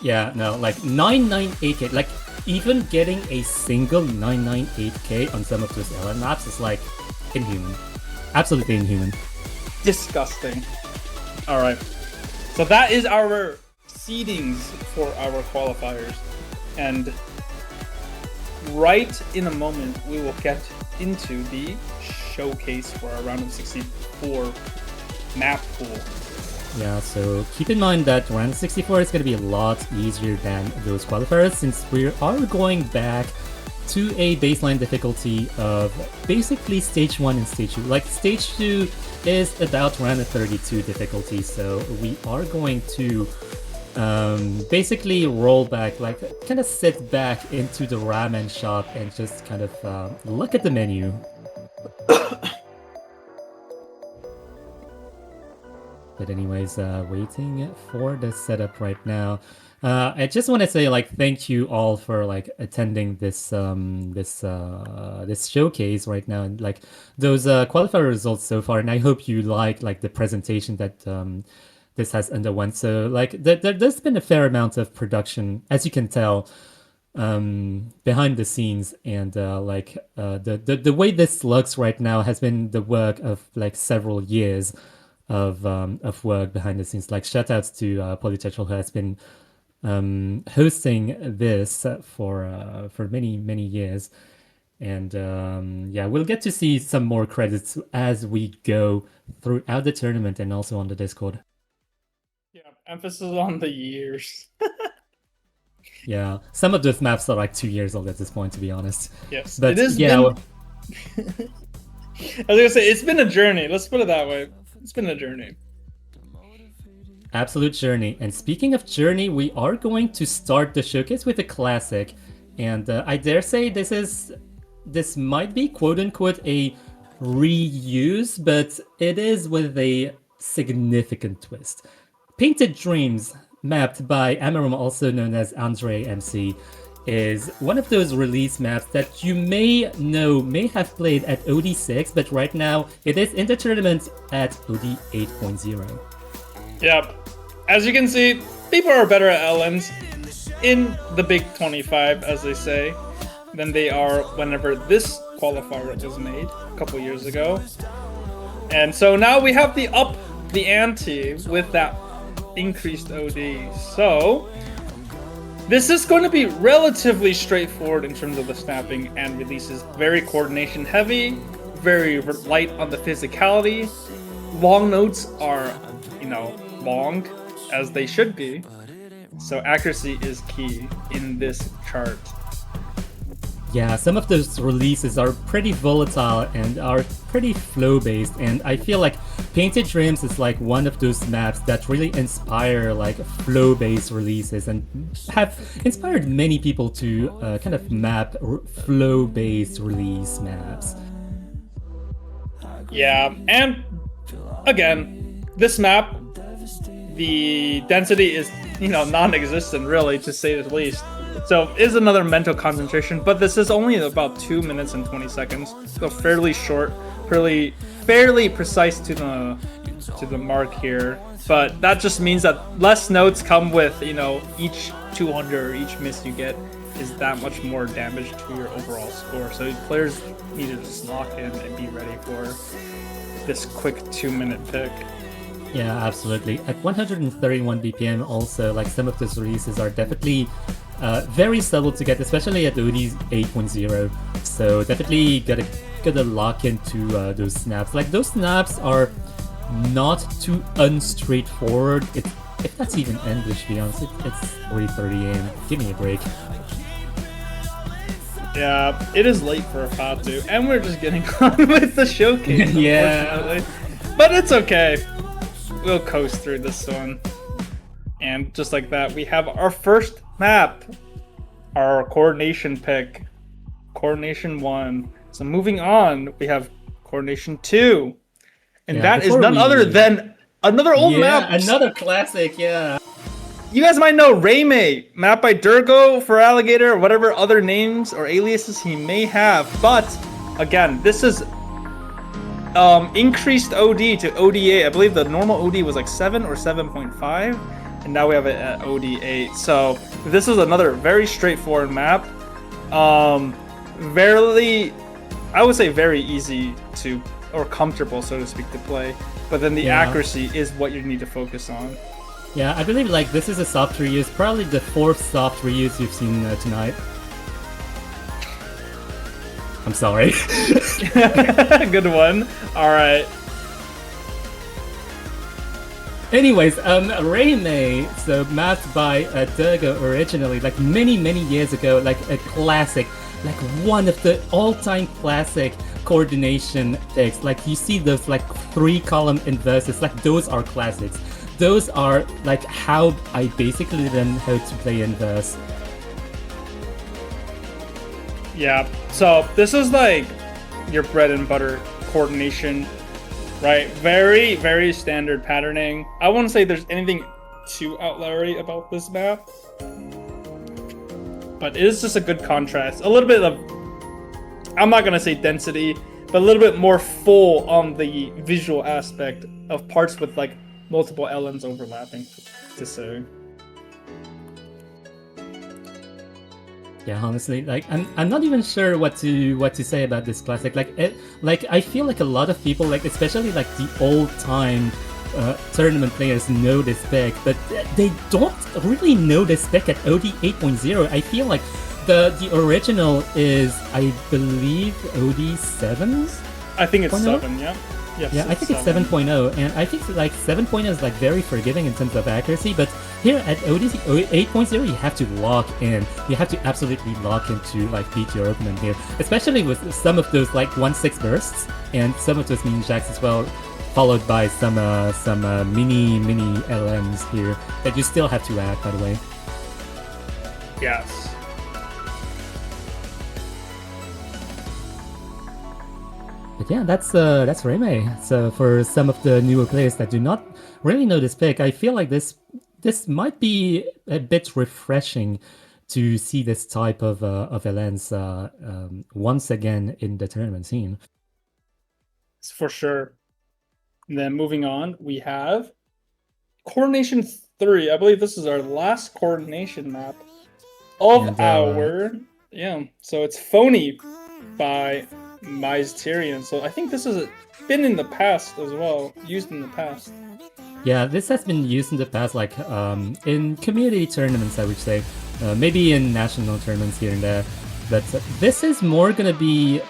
Speaker 1: Yeah, no, like 998k, like even getting a single 998k on some of those LN maps is like inhuman. Absolutely inhuman.
Speaker 2: Disgusting. Alright. So that is our seedings for our qualifiers. And right in a moment, we will get into the showcase for our round of 64 map pool.
Speaker 1: Yeah, so keep in mind that round 64 is going to be a lot easier than those qualifiers, since we are going back to a baseline difficulty of basically stage 1 and stage 2. Like, stage 2 is about round of 32 difficulty, so we are going to basically roll back, like kind of sit back into the ramen shop and just kind of look at the menu. But anyways, waiting for the setup right now. I just want to say, like, thank you all for like attending this this showcase right now, and like those qualifier results so far. And I hope you like the presentation that this has underwent. So like there's been a fair amount of production, as you can tell, behind the scenes, and the way this looks right now has been the work of like several years of work behind the scenes. Like, shout outs to Polytetral, who has been hosting this for many years, and yeah, we'll get to see some more credits as we go throughout the tournament and also on the Discord.
Speaker 2: Yeah, emphasis on the years.
Speaker 1: Yeah, some of those maps are like 2 years old at this point, to be honest.
Speaker 2: Yes,
Speaker 1: but
Speaker 2: it is.
Speaker 1: Yeah,
Speaker 2: I was gonna say, it's been a journey. Let's put it that way. It's been a journey.
Speaker 1: Absolute journey. And speaking of journey, we are going to start the showcase with a classic, and I dare say this might be quote unquote a reuse, but it is with a significant twist. Painted Dreams, mapped by Amarum, also known as Andre MC, is one of those release maps that you may have played at OD6, but right now it is in the tournament at OD 8.0.
Speaker 2: Yep. As you can see, people are better at LNs in the Big 25, as they say, than they are whenever this qualifier was made a couple years ago. And so now we have the up the ante with that increased OD. So this is going to be relatively straightforward in terms of the snapping and releases. Very coordination heavy, very light on the physicality. Long notes are, long as they should be. So accuracy is key in this chart.
Speaker 1: Yeah, some of those releases are pretty volatile and are pretty flow-based, and I feel like Painted Dreams is like one of those maps that really inspire like flow-based releases and have inspired many people to kind of map flow-based release maps.
Speaker 2: Yeah, and again, this map, the density is, non-existent really, to say the least. So is another mental concentration, but this is only about 2 minutes and 20 seconds, so fairly short, fairly precise to the mark here. But that just means that less notes come with, each 200 or each miss you get is that much more damage to your overall score. So players need to just lock in and be ready for this quick 2-minute pick.
Speaker 1: Yeah, absolutely. At 131 BPM also, like some of those releases are definitely very subtle to get, especially at OD 8.0. So definitely gotta lock into those snaps. Like those snaps are not too unstraightforward. If that's even English, to be honest, it's 3:30 AM. Give me a break.
Speaker 2: Yeah, it is late for a Fatu, and we're just getting on with the showcase, unfortunately. But it's okay. We'll coast through this one. And just like that, we have our first map, our coordination pick, Coordination 1. So moving on, we have Coordination 2. And that is none other than another old map.
Speaker 1: Another classic, yeah.
Speaker 2: You guys might know Raymay, map by Durgo for Alligator, or whatever other names or aliases he may have. But again, this is increased OD to OD8. I believe the normal OD was like 7 or 7.5, and now we have it at OD8. So this is another very straightforward map. I would say very easy to, or comfortable, so to speak, to play. But then the accuracy is what you need to focus on.
Speaker 1: Yeah, I believe like this is a soft reuse, probably the 4th soft reuse you've seen tonight. I'm sorry.
Speaker 2: Good one. All right.
Speaker 1: Anyways, Raymay, so mapped by Durgo originally, like many years ago, like a classic, like one of the all-time classic coordination picks. Like you see those like 3-column inverses, like those are classics. Those are like how I basically learned how to play inverse.
Speaker 2: Yeah, so this is like your bread and butter coordination, right? Very, very standard patterning. I wouldn't say there's anything too outliery about this map, but it is just a good contrast. A little bit of, I'm not gonna say density, but a little bit more full on the visual aspect of parts with like multiple LNs overlapping, to say.
Speaker 1: Yeah, honestly, like I'm not even sure what to say about this classic. Like I feel like a lot of people, like especially like the old-time tournament players, know this spec, but they don't really know this spec at OD 8.0. I feel like the original is, I believe, OD 7.
Speaker 2: I think it's 7. Yeah. Yes,
Speaker 1: yeah, I think it's 7.0, and I think like 7.0 is like very forgiving in terms of accuracy, but here at ODC 8.0 you have to lock in. You have to absolutely lock into like beat your opponent here, especially with some of those like 1/6 bursts and some of those mini jacks as well, followed by some mini LMs here that you still have to add, by the way.
Speaker 2: Yes.
Speaker 1: But yeah, that's Raymay. So for some of the newer players that do not really know this pick, I feel like this might be a bit refreshing to see this type of LNs once again in the tournament scene.
Speaker 2: For sure. And then moving on, we have Coordination 3. I believe this is our last coordination map of so it's Phony by Mysterian. So I think this has been in the past as well, used in the past.
Speaker 1: Yeah, this has been used in the past, like in community tournaments, I would say, maybe in national tournaments here and there. But this is more gonna be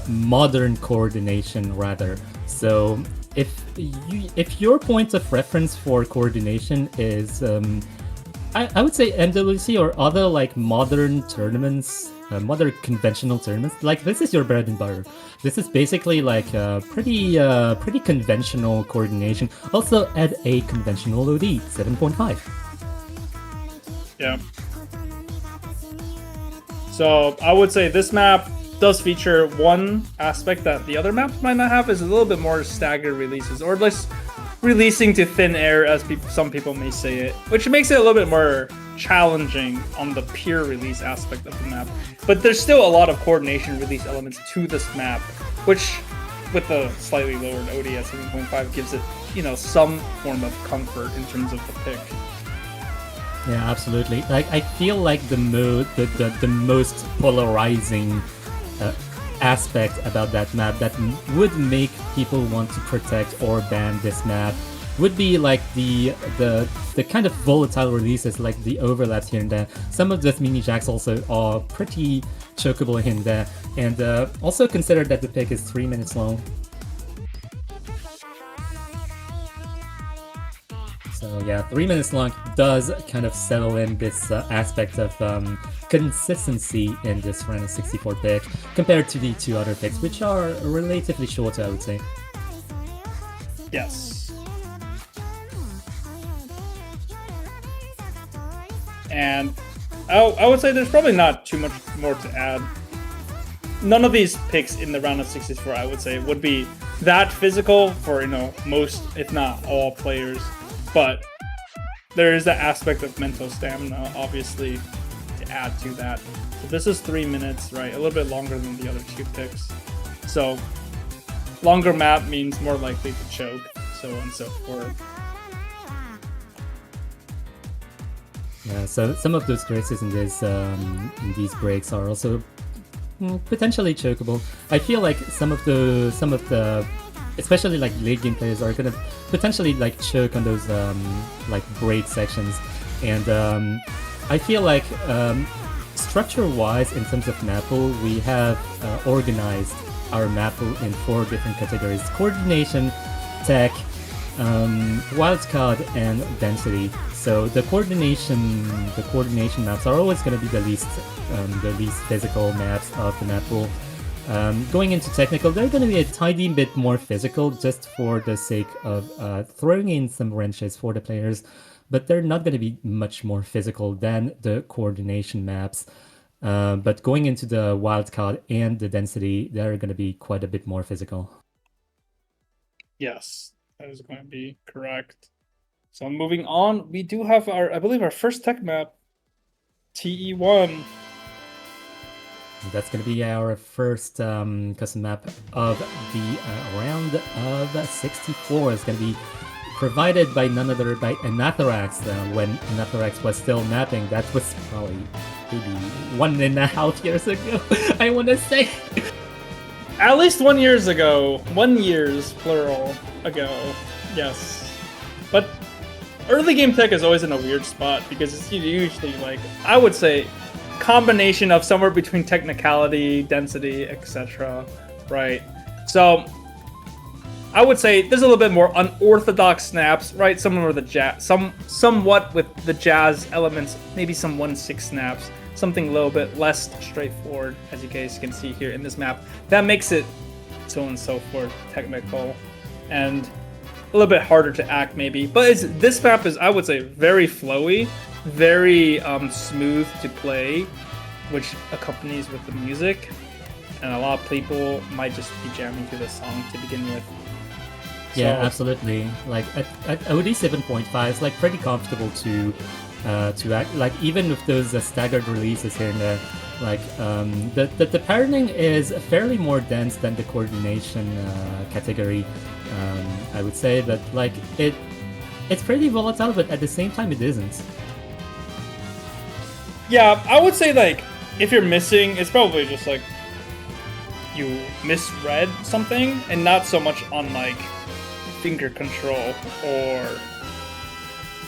Speaker 1: modern coordination rather. So if your point of reference for coordination is I would say MWC or other like modern tournaments, modern conventional tournaments. Like this is your bread and butter. This is basically like pretty conventional coordination. Also add a conventional OD 7.5.
Speaker 2: Yeah. So I would say this map does feature one aspect that the other maps might not have, is a little bit more staggered releases, or less releasing to thin air, as some people may say it, which makes it a little bit more challenging on the pure release aspect of the map. But there's still a lot of coordination release elements to this map, which with the slightly lowered OD at 7.5 gives it, some form of comfort in terms of the pick.
Speaker 1: Yeah, absolutely. Like I feel like the most polarizing aspect about that map that would make people want to protect or ban this map would be like the kind of volatile releases, like the overlaps here and there. Some of the mini jacks also are pretty chokeable here and there, and also consider that the pick is 3 minutes long. So yeah, 3 minutes long does kind of settle in this aspect of consistency in this RO64 pick compared to the two other picks, which are relatively shorter, I would say.
Speaker 2: Yes. And I would say there's probably not too much more to add. None of these picks in the RO64, I would say, would be that physical for, most, if not all, players. But there is that aspect of mental stamina, obviously, to add to that. So this is 3 minutes, right? A little bit longer than the other two picks. So longer map means more likely to choke, so on and so forth.
Speaker 1: Yeah, so some of those graces in these breaks are also potentially chokeable. I feel like some of the especially like late game players are gonna potentially like choke on those like braid sections, and I feel like structure-wise in terms of Mappool, we have organized our Mappool in 4 different categories: coordination, tech, wildcard, and density. So the coordination maps are always going to be the least physical maps of the Mappool. Going into technical, they're going to be a tiny bit more physical just for the sake of throwing in some wrenches for the players, but they're not going to be much more physical than the coordination maps. But going into the wildcard and the density, they're going to be quite a bit more physical.
Speaker 2: Yes, that is going to be correct. So moving on, we do have I believe our first tech map, TE1.
Speaker 1: That's going to be our first custom map of the round of 64. It's going to be provided by none other by Anathorax. When Anathorax was still mapping, that was probably maybe 1.5 years ago, I want to say.
Speaker 2: At least 1 year ago. 1 years, plural, ago. Yes. But early game tech is always in a weird spot because it's usually like, I would say, combination of somewhere between technicality, density, etc. Right? So I would say there's a little bit more unorthodox snaps, right? Somewhere with the jazz, somewhat with the jazz elements, maybe some 1/6 snaps, something a little bit less straightforward, as you guys can see here in this map. That makes it so on and so forth technical and a little bit harder to act maybe. But this map is, I would say, very flowy, very smooth to play, which accompanies with the music, and a lot of people might just be jamming to the song to begin with.
Speaker 1: Yeah, absolutely. Like at OD 7.5, it's like pretty comfortable to act. Like even with those staggered releases here and there, like the patterning is fairly more dense than the coordination category. I would say that like it's pretty volatile, but at the same time it isn't.
Speaker 2: Yeah, I would say like if you're missing, it's probably just like you misread something and not so much on like finger control or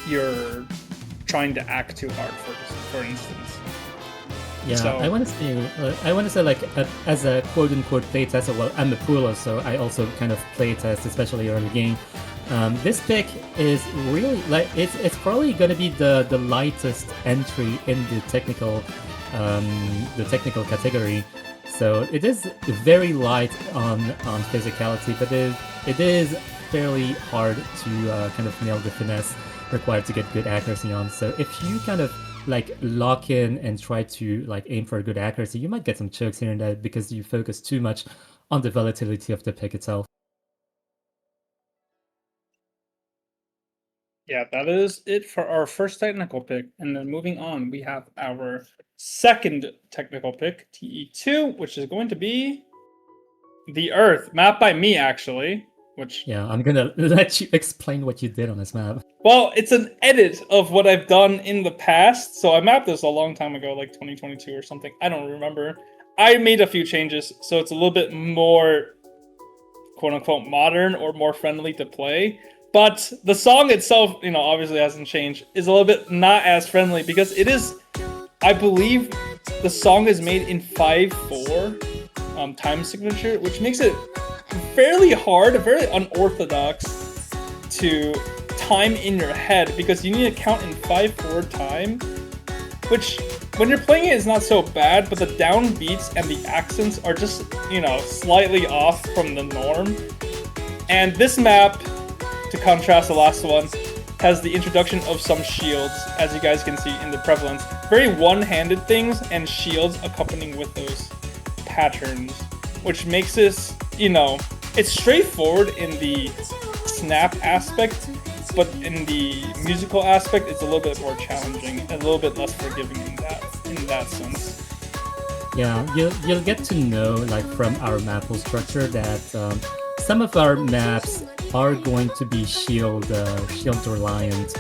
Speaker 2: you're trying to act too hard, for instance.
Speaker 1: Yeah,
Speaker 2: so,
Speaker 1: I want to say like as a quote unquote playtester. Well, I'm a pooler, so I also kind of playtest, especially early game. This pick is really like it's probably going to be the lightest entry in the technical category. So it is very light on physicality, but it is fairly hard to kind of nail the finesse required to get good accuracy on. So if you kind of like lock in and try to like aim for a good accuracy, you might get some chokes here and there because you focus too much on the volatility of the pick itself.
Speaker 2: Yeah, that is it for our first technical pick. And then moving on, we have our second technical pick, TE2, which is going to be the Earth, mapped by me, actually. Which,
Speaker 1: yeah, I'm gonna let you explain what you did on this map.
Speaker 2: well, it's an edit of what I've done in the past. So I mapped this a long time ago, like 2022 or something. I don't remember. I made a few changes, so it's a little bit more quote-unquote modern or more friendly to play. But the song itself, obviously hasn't changed. Is a little bit not as friendly because it is, I believe, the song is made in 5/4 time signature, which makes it fairly hard, very unorthodox to time in your head because you need to count in 5/4 time, which when you're playing it is not so bad, but the downbeats and the accents are just, slightly off from the norm. And this map, to contrast the last one, has the introduction of some shields, as you guys can see in the prevalence. Very one-handed things and shields accompanying with those patterns, which makes this, it's straightforward in the snap aspect, but in the musical aspect, it's a little bit more challenging and a little bit less forgiving in that sense.
Speaker 1: Yeah, you'll get to know, like, from our Mappool structure that some of our maps are going to be shield reliant,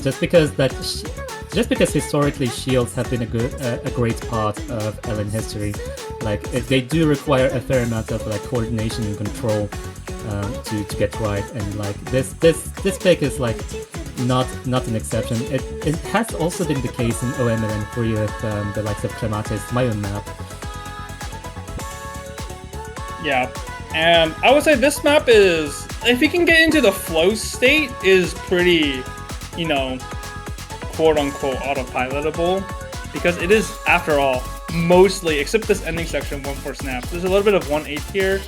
Speaker 1: just because historically shields have been a great part of LN history. Like they do require a fair amount of like coordination and control to get right, and like this pick is like not an exception. It has also been the case in mLN4 with the likes of Clematis, my own map.
Speaker 2: Yeah, and I would say this map is, if you can get into the flow state, is pretty, quote-unquote autopilotable, because it is, after all, mostly, except this ending section, 1/4 snaps. There's a little bit of 1/8 here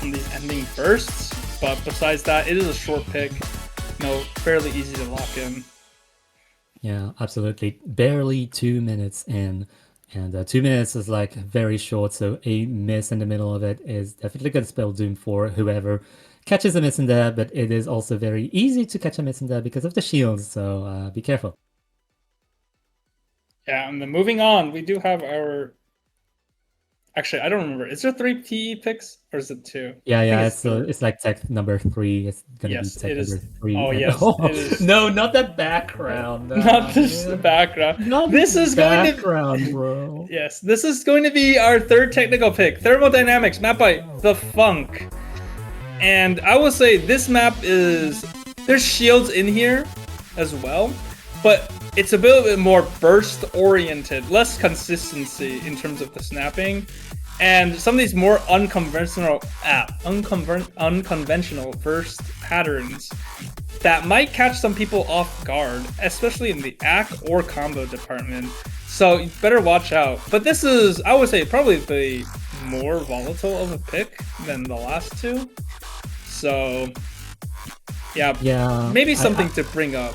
Speaker 2: on these ending bursts, but besides that, it is a short pick, fairly easy to lock in.
Speaker 1: Yeah, absolutely. Barely 2 minutes in. And 2 minutes is like very short, so a miss in the middle of it is definitely going to spell doom for whoever catches a miss in there, but it is also very easy to catch a miss in there because of the shields, so be careful.
Speaker 2: Yeah, and then moving on, we do have our... Actually, I don't remember. Is there 3 PE picks, or is it 2?
Speaker 1: Yeah, it's like tech number 3. It's gonna be tech number 3.
Speaker 2: Oh, yes. It is.
Speaker 1: No, not the background.
Speaker 2: Not this background.
Speaker 1: Not
Speaker 2: this is
Speaker 1: background,
Speaker 2: going to...
Speaker 1: bro.
Speaker 2: Yes, this is going to be our third technical pick. Thermodynamics, map by The Funk. And I will say this map is... There's shields in here as well, but it's a bit more burst-oriented, less consistency in terms of the snapping. And some of these more unconventional burst patterns that might catch some people off guard, especially in the AC or combo department. So you better watch out. But this is, I would say, probably the more volatile of a pick than the last two. So yeah, maybe something to bring up.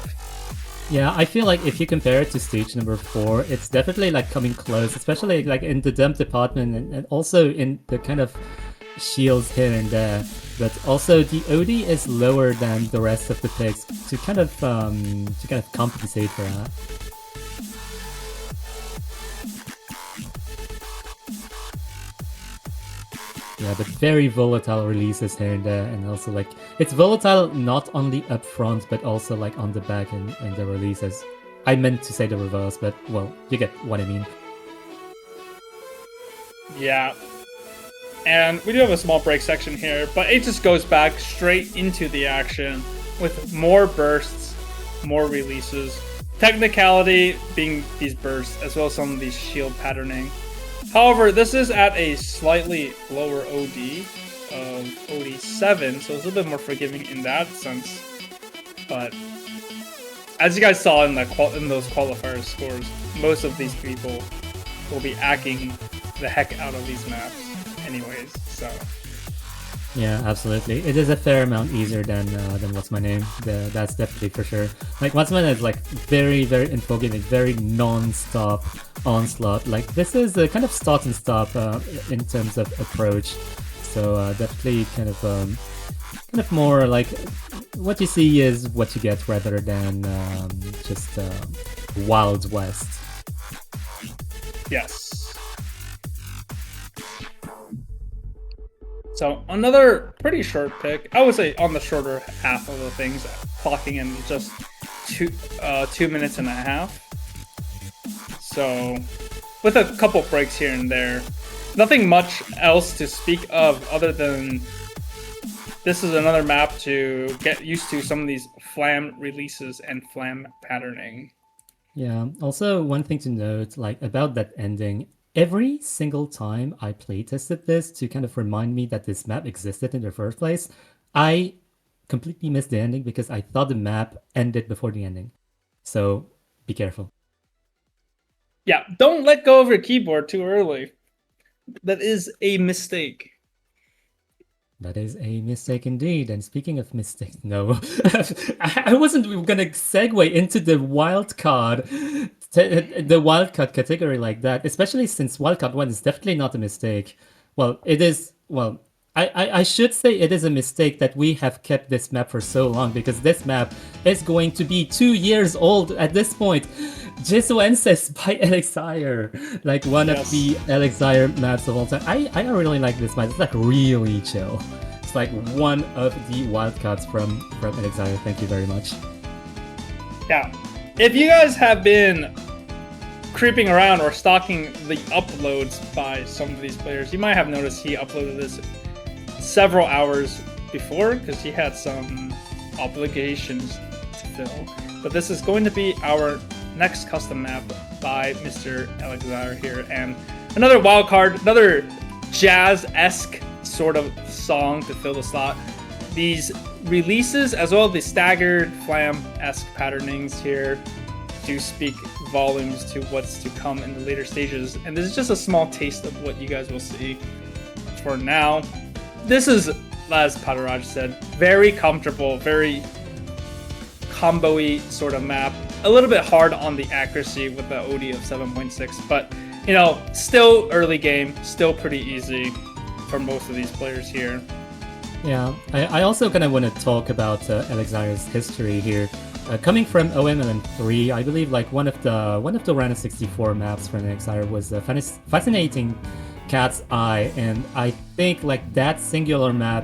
Speaker 1: Yeah, I feel like if you compare it to stage number 4, it's definitely like coming close, especially like in the dump department and also in the kind of shields here and there. But also the OD is lower than the rest of the picks to kind of compensate for that. Yeah, but very volatile releases here and there, and also like it's volatile not only up front but also like on the back and the releases. I meant to say the reverse, but well, you get what I mean.
Speaker 2: Yeah, and we do have a small break section here, but it just goes back straight into the action with more bursts, more releases. Technicality being these bursts, as well as some of these shield patterning. However, this is at a slightly lower OD of OD7, so it's a little bit more forgiving in that sense. But as you guys saw in those qualifier scores, most of these people will be acting the heck out of these maps anyways, so...
Speaker 1: Yeah, absolutely. It is a fair amount easier than What's My Name. That's definitely for sure. Like What's My Name is like very, very unforgiving, very non-stop onslaught. Like this is a kind of start and stop in terms of approach. So definitely kind of more like what you see is what you get rather than just Wild West.
Speaker 2: Yes. So another pretty short pick, I would say on the shorter half of the things, clocking in just 2 minutes and a half. So with a couple breaks here and there, nothing much else to speak of other than this is another map to get used to some of these flam releases and flam patterning.
Speaker 1: Yeah, also one thing to note, like about that ending, every single time I playtested this to kind of remind me that this map existed in the first place, I completely missed the ending because I thought the map ended before the ending. So be careful.
Speaker 2: Yeah, don't let go of your keyboard too early. That is a mistake.
Speaker 1: That is a mistake indeed. And speaking of mistakes, no, I wasn't gonna segue into the wildcard, the wildcard category like that, especially since wildcard one is definitely not a mistake. Well, it is. Well, I should say it is a mistake that we have kept this map for so long because this map is going to be 2 years old at this point. Jesuenses by Elixir, like one of the Elixir maps of all time. I really like this map. It's like really chill. It's like one of the wildcards from Elixir. Thank you very much.
Speaker 2: Yeah, if you guys have been creeping around or stalking the uploads by some of these players, you might have noticed he uploaded this several hours before because he had some obligations to fill. But this is going to be our next custom map by Mr. Elixir here, and another wild card, another jazz-esque sort of song to fill the slot. These releases, as well as the staggered flam-esque patternings here, do speak volumes to what's to come in the later stages, and this is just a small taste of what you guys will see for now. This is, as Padaraj said, very comfortable, very combo-y sort of map. A little bit hard on the accuracy with the OD of 7.6, but you know, still early game, still pretty easy for most of these players here.
Speaker 1: Yeah, I also kind of want to talk about Elixir's history here. Coming from mLN4, I believe like one of the RO64 maps from Elixir was fascinating Cat's Eye, and I think like that singular map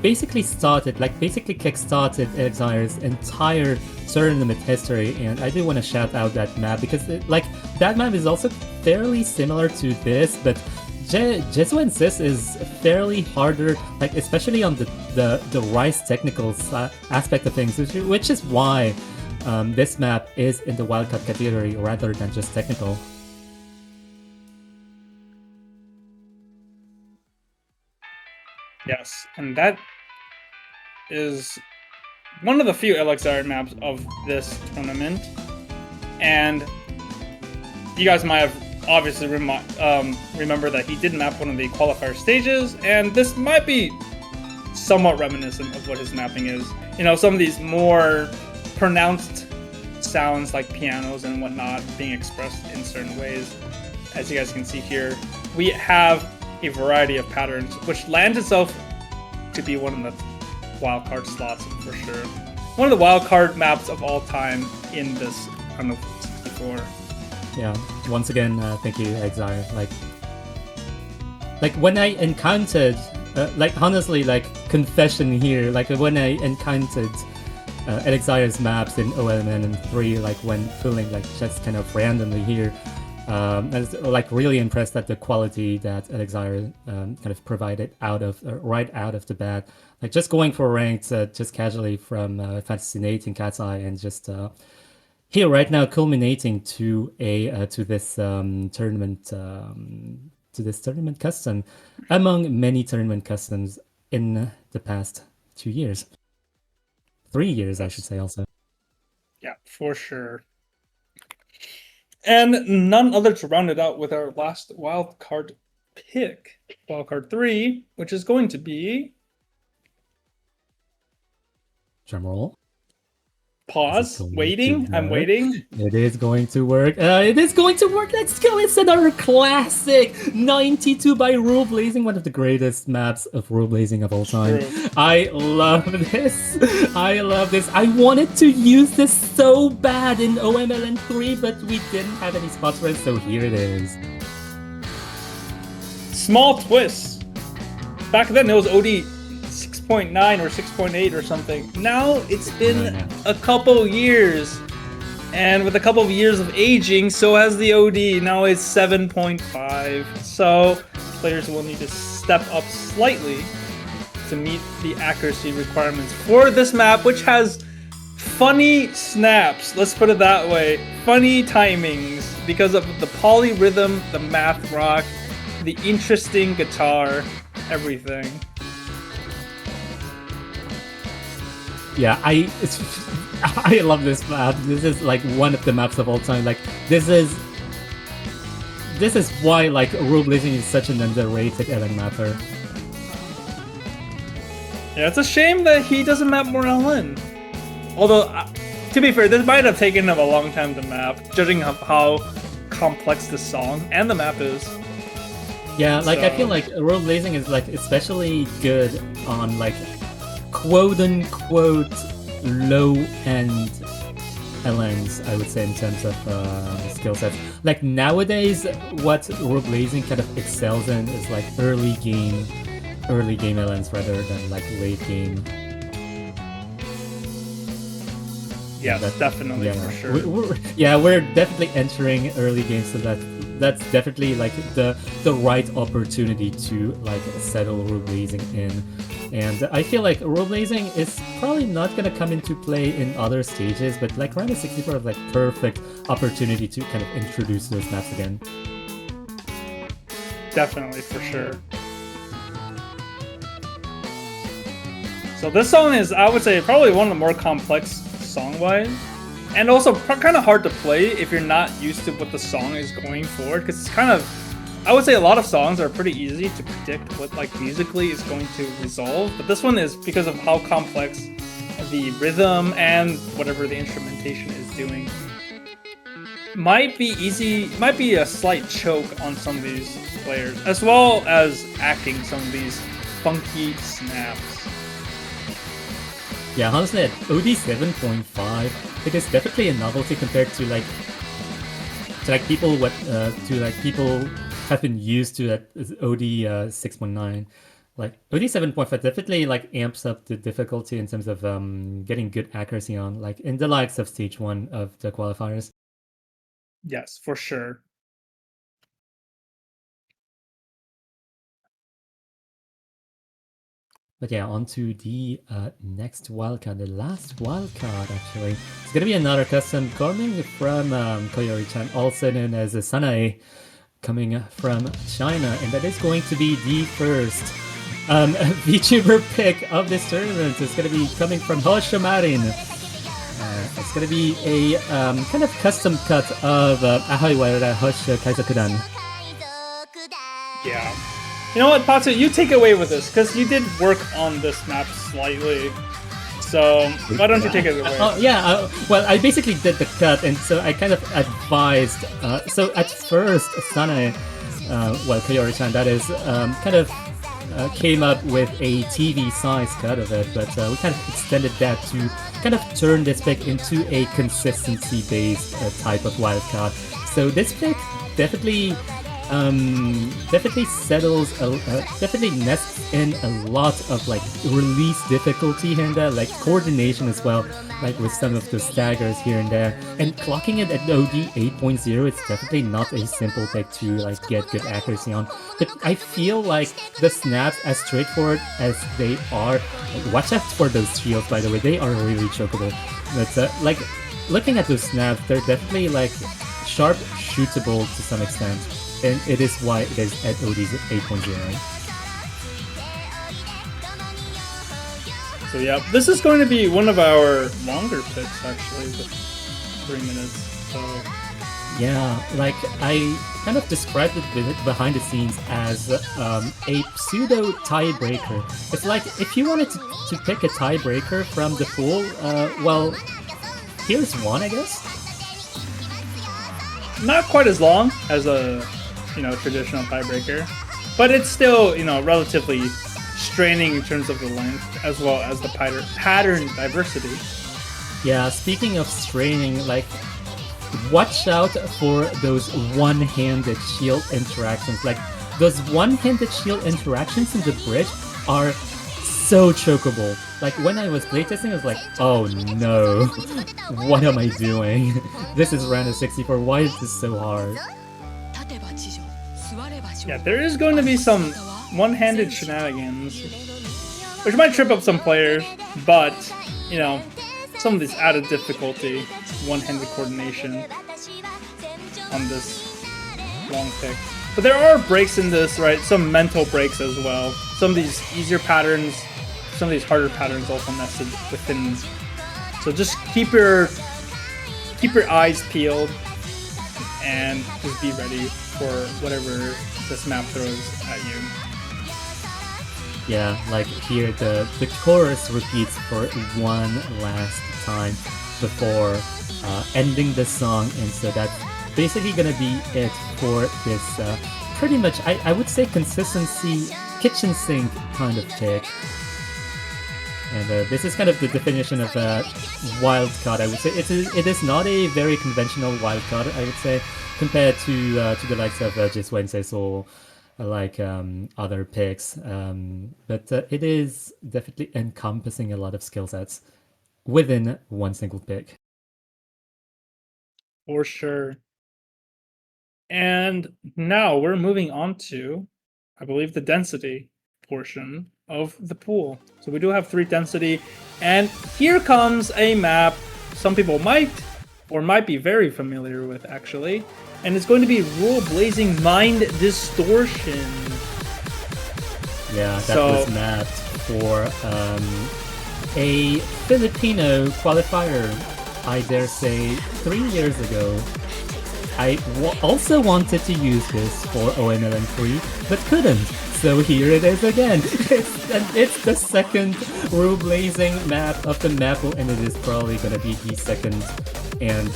Speaker 1: basically kickstarted Elixir's entire tournament history, and I do want to shout out that map because that map is also fairly similar to this, but Jesuensis is fairly harder, like especially on the Rice technical aspect of things, which is why this map is in the wildcard category rather than just technical.
Speaker 2: Yes, and that is one of the few Elixir maps of this tournament, and you guys might have obviously remember that he did map one of the qualifier stages, and this might be somewhat reminiscent of what his mapping is. You know, some of these more pronounced sounds like pianos and whatnot being expressed in certain ways. As you guys can see here, we have a variety of patterns, which lends itself to be one of the wildcard slots for sure. One of the wildcard maps of all time in this RO64.
Speaker 1: Yeah, once again, thank you, Elixir. Like when I encountered, honestly, confession here, when I encountered Elixir's maps in mLN4, when filling just kind of randomly here, I was really impressed at the quality that Elixir kind of provided right out of the bat. Like just going for ranked, just casually from Fascinating Cat's Eye, and just here right now culminating to this tournament to this tournament custom, among many tournament customs in the past 2 years. 3 years, I should say, also.
Speaker 2: Yeah, for sure. And none other to round it out with our last wildcard pick, wildcard 3, which is going to be...
Speaker 1: Drumroll.
Speaker 2: Pause. Waiting. I'm waiting.
Speaker 1: It is going to work. It is going to work. Let's go. It's another classic 92 by Rule Blazing, one of the greatest maps of Rule Blazing of all time.
Speaker 2: True.
Speaker 1: I love this. I love this. I wanted to use this so bad in mLN4, but we didn't have any spots for it, so here it is.
Speaker 2: Small twist. Back then it was OD 6.9 or 6.8 or something. Now it's been a couple years, and with a couple of years of aging, so has the OD. Now it's 7.5. So players will need to step up slightly to meet the accuracy requirements for this map, which has funny snaps. Let's put it that way. Funny timings because of the polyrhythm, the math rock, the interesting guitar, everything.
Speaker 1: Yeah, I love this map. This is like one of the maps of all time. Like this is why like Rule Blazing is such an underrated LN mapper.
Speaker 2: Yeah, it's a shame that he doesn't map more LN. Although, to be fair, this might have taken him a long time to map, judging how complex the song and the map is.
Speaker 1: Yeah, like I feel like Rule Blazing is like especially good on like quote-unquote low-end LNs, I would say, in terms of skill sets. Like nowadays, what Rule Blazing kind of excels in is like early game LNs rather than like late game.
Speaker 2: Yeah, definitely, for sure.
Speaker 1: We're definitely entering early games, so that's definitely like the right opportunity to like settle Rule Blazing in. And I feel like Rule Blazing is probably not going to come into play in other stages, but like RO64 is like perfect opportunity to kind of introduce those maps again.
Speaker 2: Definitely, for sure. So this song is, I would say, probably one of the more complex song-wise, and also kind of hard to play if you're not used to what the song is going for, because it's kind of, I would say a lot of songs are pretty easy to predict what like musically is going to resolve, but this one is because of how complex the rhythm and whatever the instrumentation is doing. Might be a slight choke on some of these players, as well as acting some of these funky snaps.
Speaker 1: Yeah, honestly, at OD 7.5, it is definitely a novelty compared to people have been used to at OD 6.9. Like OD 7.5 definitely like amps up the difficulty in terms of getting good accuracy on, like in the likes of stage 1 of the qualifiers.
Speaker 2: Yes, for sure.
Speaker 1: But yeah, on to the next wildcard, the last wildcard actually. It's gonna be another custom coming from Koyori-chan, also known as Sanae, coming from China, and that is going to be the first VTuber pick of this tournament. It's gonna be coming from Hoshomarin. It's gonna be a kind of custom cut of Ahoi Waira Hosh Kaizokudan.
Speaker 2: Yeah. You know what, Patsu, you take away with this, because you did work on this map slightly. So, why don't you take it away?
Speaker 1: Well, I basically did the cut, and so I kind of advised. So at first, Sanae, Koyori-chan, that is, kind of came up with a TV size cut of it, but we kind of extended that to kind of turn this pick into a consistency-based type of wildcard. So this pick definitely settles, definitely nests in a lot of like release difficulty and like coordination as well, like with some of the staggers here and there. And clocking it at OD 8.0, it's definitely not a simple pick to like get good accuracy on. But I feel like the snaps, as straightforward as they are, watch out for those shields, by the way, they are really chokeable. But like looking at those snaps, they're definitely like sharp shootable to some extent. and it is why it is at OD's 8.0.
Speaker 2: So yeah, this is going to be one of our longer picks actually, with 3 minutes. So
Speaker 1: Yeah, like I kind of described it behind the scenes as a pseudo tiebreaker. It's like if you wanted to pick a tiebreaker from the pool, well, here's one, I guess.
Speaker 2: not quite as long as a traditional tiebreaker, but it's still relatively straining in terms of the length as well as the pattern diversity.
Speaker 1: Yeah, speaking of straining, like watch out for those one-handed shield interactions. Like those one-handed shield interactions in the bridge are so chokeable. Like when I was playtesting, I was like, oh no, what am I doing? This is RO64, why is this so hard?
Speaker 2: Yeah, there is going to be some one-handed shenanigans, which might trip up some players, but some of this added difficulty, one-handed coordination on this long pick. But there are breaks in this, right? Some mental breaks as well. Some of these easier patterns, some of these harder patterns also nested within. So just keep your eyes peeled and just be ready for whatever this map throws at you.
Speaker 1: Yeah, like here the chorus repeats for one last time before ending the song, and so that's basically gonna be it for this pretty much, I would say, consistency kitchen sink kind of pick. And this is kind of the definition of a wild card, I would say. It is not a very conventional wild card, I would say, compared to the likes of Just Wednesday or like other picks. But it is definitely encompassing a lot of skill sets within one single pick.
Speaker 2: For sure. And now we're moving on to, I believe, the density portion of the pool. So we do have 3 density, and here comes a map some people might be very familiar with, actually, and it's going to be Rule Blazing Mind Distortion.
Speaker 1: Yeah, that was mapped for a Filipino qualifier, I dare say, 3 years ago. I also wanted to use this for mLN4, but couldn't. So here it is again. It's the second Rule Blazing map of the Mappool, and it is probably gonna be the second and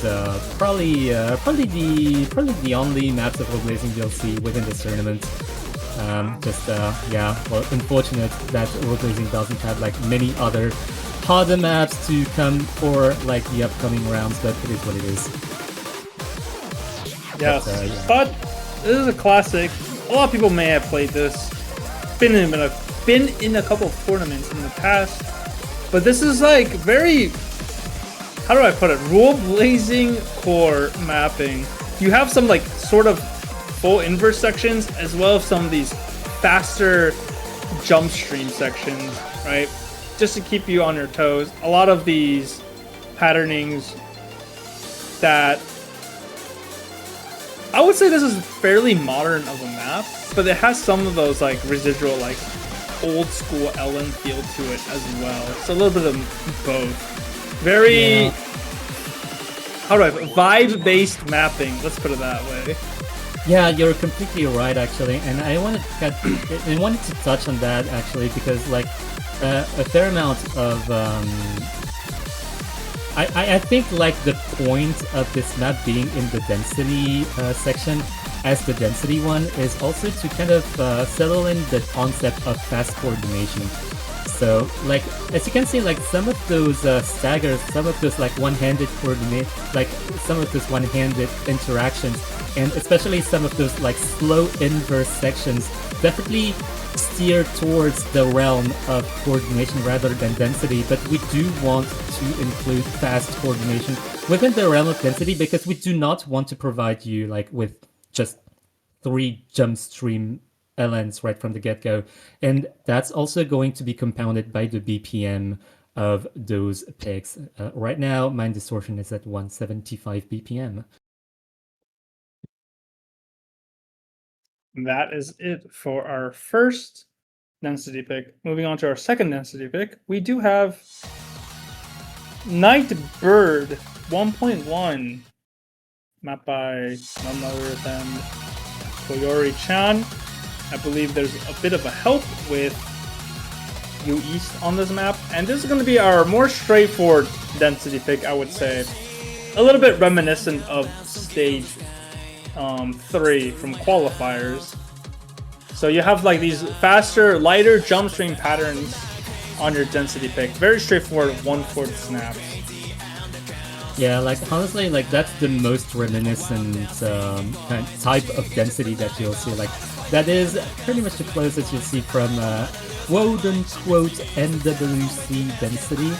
Speaker 1: probably the only maps of Rule Blazing you'll see within this tournament. Yeah, well, unfortunate that Rule Blazing doesn't have like many other harder maps to come for like the upcoming rounds, but it is what it is.
Speaker 2: Yes, but this is a classic. A lot of people may have played this. Been in a couple of tournaments in the past, but this is like very, how do I put it? Rule Blazing core mapping. You have some like sort of full inverse sections, as well as some of these faster jump stream sections, right? Just to keep you on your toes. A lot of these patternings that I would say this is fairly modern of a map, but it has some of those like residual, like old school LN feel to it as well. It's a little bit of both. Very, how do I put it? Vibe-based mapping. Let's put it that way.
Speaker 1: Yeah, you're completely right, actually, and I wanted to touch on that actually because like a fair amount of I think like the point of this map being in the density section as the density one is also to kind of settle in the concept of fast coordination. So like as you can see, like some of those staggers, some of those like one-handed coordinate, like some of those one-handed interactions, and especially some of those like slow inverse sections definitely steer towards the realm of coordination rather than density, but we do want to include fast coordination within the realm of density because we do not want to provide you like with just 3 jump stream LNs right from the get-go, and that's also going to be compounded by the BPM of those picks. Right now, Mind Distortion is at 175 BPM.
Speaker 2: That is it for our first density pick. Moving on to our second density pick, we do have Night Bird 1.1, mapped by none other than Koyori-chan. I believe there's a bit of a help with U East on this map, and this is going to be our more straightforward density pick, I would say. A little bit reminiscent of stage 3 from Qualifiers. So you have like these faster, lighter jump stream patterns on your density pick. Very straightforward 1/4 snaps.
Speaker 1: Yeah, like honestly, like that's the most reminiscent kind of type of density that you'll see. Like that is pretty much the closest you'll see from quote unquote NWC density.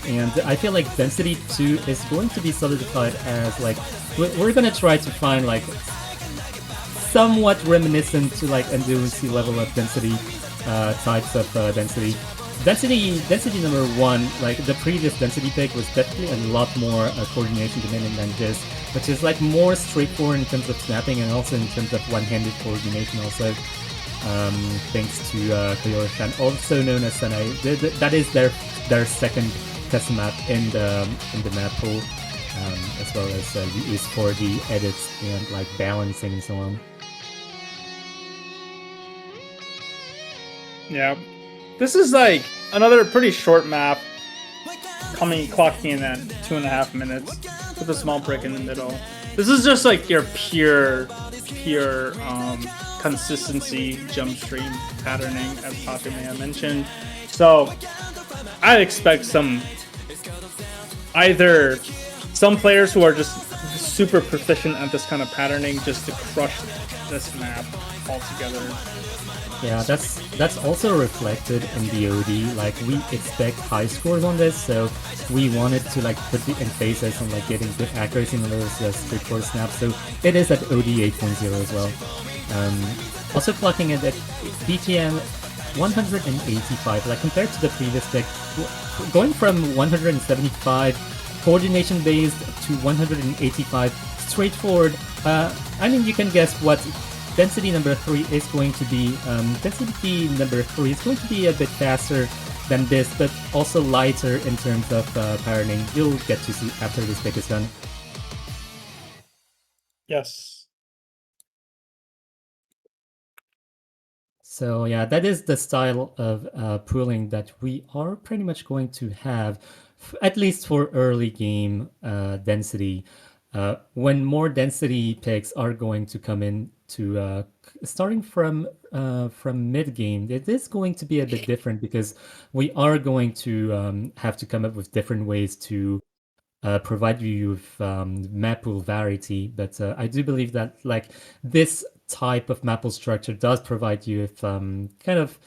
Speaker 1: And I feel like density 2 is going to be solidified as like we're gonna try to find like somewhat reminiscent to like NWC level of density types of density. Density number 1, like the previous density pick was definitely a lot more coordination demanding than this, which is like more straightforward in terms of snapping and also in terms of one-handed coordination also. Thanks to Koyori-chan, also known as Senai. That is their second test map in the Mappool, as well as used for the edits and like balancing and so on.
Speaker 2: Yeah. This is like another pretty short map, clocking in at 2.5 minutes with a small break in the middle. This is just like your pure consistency jump stream patterning, as Papi may have mentioned. So I expect either some players who are just super proficient at this kind of patterning just to crush this map altogether.
Speaker 1: Yeah, that's also reflected in the OD. Like we expect high scores on this, so we wanted to like put the emphasis on like getting good accuracy in those straightforward snaps. So it is at OD 8.0 as well. Also clocking it at BPM 185. Like compared to the previous pick, going from 175 coordination based to 185 straightforward. I mean, you can guess what density number 3 is going to be. Density number 3 is going to be a bit faster than this, but also lighter in terms of patterning. You'll get to see after this pick is done.
Speaker 2: Yes.
Speaker 1: So yeah, that is the style of pooling that we are pretty much going to have, at least for early game density. When more density picks are going to come in to starting from mid game, it is going to be a bit different because we are going to have to come up with different ways to provide you with Mappool variety. But I do believe that like this type of Mappool structure does provide you with kind of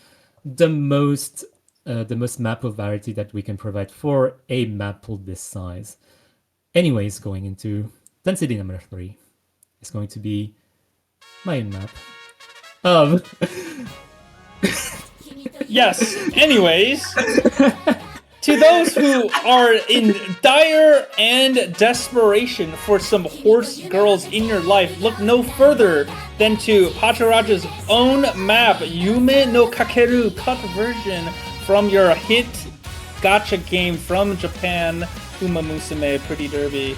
Speaker 1: the most Mappool variety that we can provide for a Mappool this size. Anyways, going into density number 3 is going to be my map of
Speaker 2: Yes. Anyways, to those who are in dire and desperation for some horse girls in your life, look no further than to Pachiraja's own map, Yume no Kakeru cut version from your hit gacha game from Japan, Uma Musume Pretty Derby.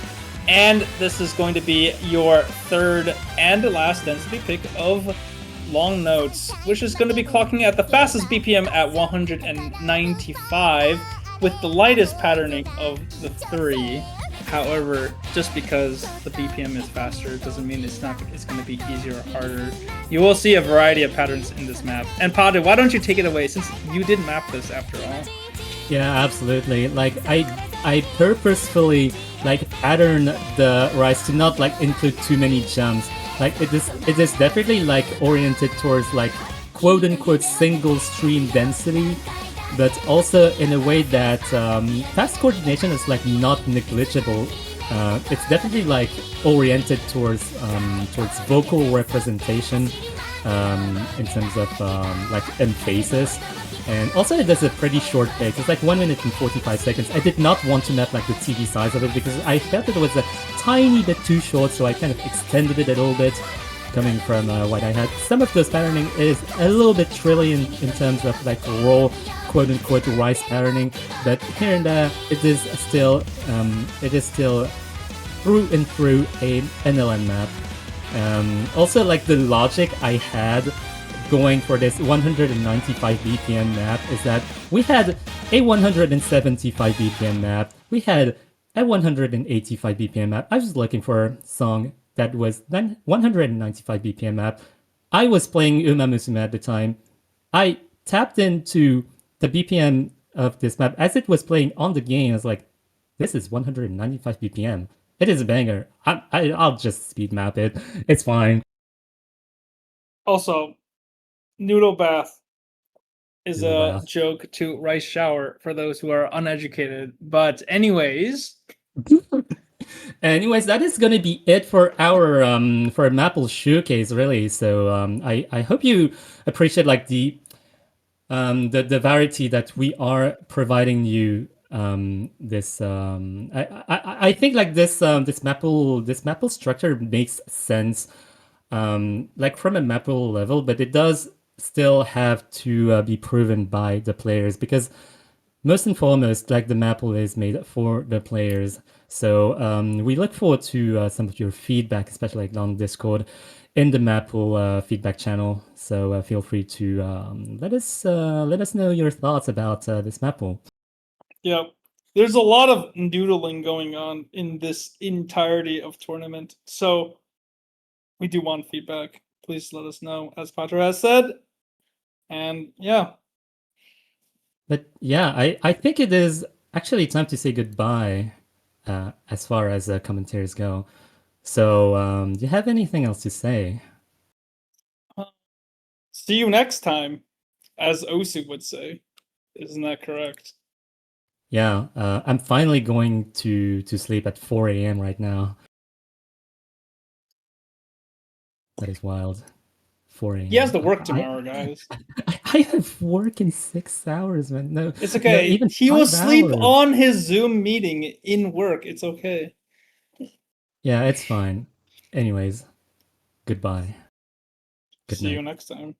Speaker 2: And this is going to be your third and last density pick of Long Notes, which is going to be clocking at the fastest BPM at 195 with the lightest patterning of the 3. However, just because the BPM is faster doesn't mean it's going to be easier or harder. You will see a variety of patterns in this map. And Padu, why don't you take it away since you did map this after all?
Speaker 1: Yeah, absolutely. Like I purposefully like pattern the rise to not like include too many jumps. Like it is definitely like oriented towards like quote unquote single stream density, but also in a way that fast coordination is like not negligible. It's definitely like oriented towards vocal representation in terms of like emphasis. And also it does a pretty short pace. It's like 1 minute and 45 seconds. I did not want to map like the TV size of it because I felt that it was a tiny bit too short, so I kind of extended it a little bit. coming from what I had. Some of those patterning is a little bit trilly in terms of like raw, quote unquote, rice patterning, but here and there it is still through and through a NLN map. Also, like the logic I had going for this 195 BPM map is that we had a 175 BPM map, we had a 185 BPM map. I was looking for a song that was then 195 BPM map. I was playing Uma Musume at the time. I tapped into the BPM of this map as it was playing on the game. I was like, this is 195 BPM. It is a banger. I'll just speed map it. It's fine.
Speaker 2: Also, noodle bath is
Speaker 1: Noodle
Speaker 2: a
Speaker 1: bath.
Speaker 2: joke to rice shower for those who are uneducated. But anyways,
Speaker 1: Anyways, that is gonna be it for our Mappool showcase, really. So I hope you appreciate like the variety that we are providing you. I think like this Mappool structure makes sense, like from a Mappool level, but it does still have to be proven by the players because most and foremost, like the Mappool is made for the players. So we look forward to some of your feedback, especially like on Discord, in the Mappool feedback channel. So feel free to let us know your thoughts about this Mappool.
Speaker 2: yeah, there's a lot of noodling going on in this entirety of tournament. So we do want feedback. Please let us know, as Patra has said. And yeah.
Speaker 1: But yeah, I think it is actually time to say goodbye as far as commentaries go. So do you have anything else to say?
Speaker 2: See you next time, as Osu would say. Isn't that correct?
Speaker 1: Yeah, I'm finally going to sleep at 4 a.m. right now. That is wild. 4 a.m.
Speaker 2: He has to work tomorrow, guys.
Speaker 1: I have work in 6 hours, man. No,
Speaker 2: It's okay.
Speaker 1: No, even
Speaker 2: he will
Speaker 1: 5
Speaker 2: sleep
Speaker 1: hours.
Speaker 2: on his Zoom meeting in work. It's okay.
Speaker 1: Yeah, it's fine. Anyways, goodbye. Good
Speaker 2: See
Speaker 1: night.
Speaker 2: you next time.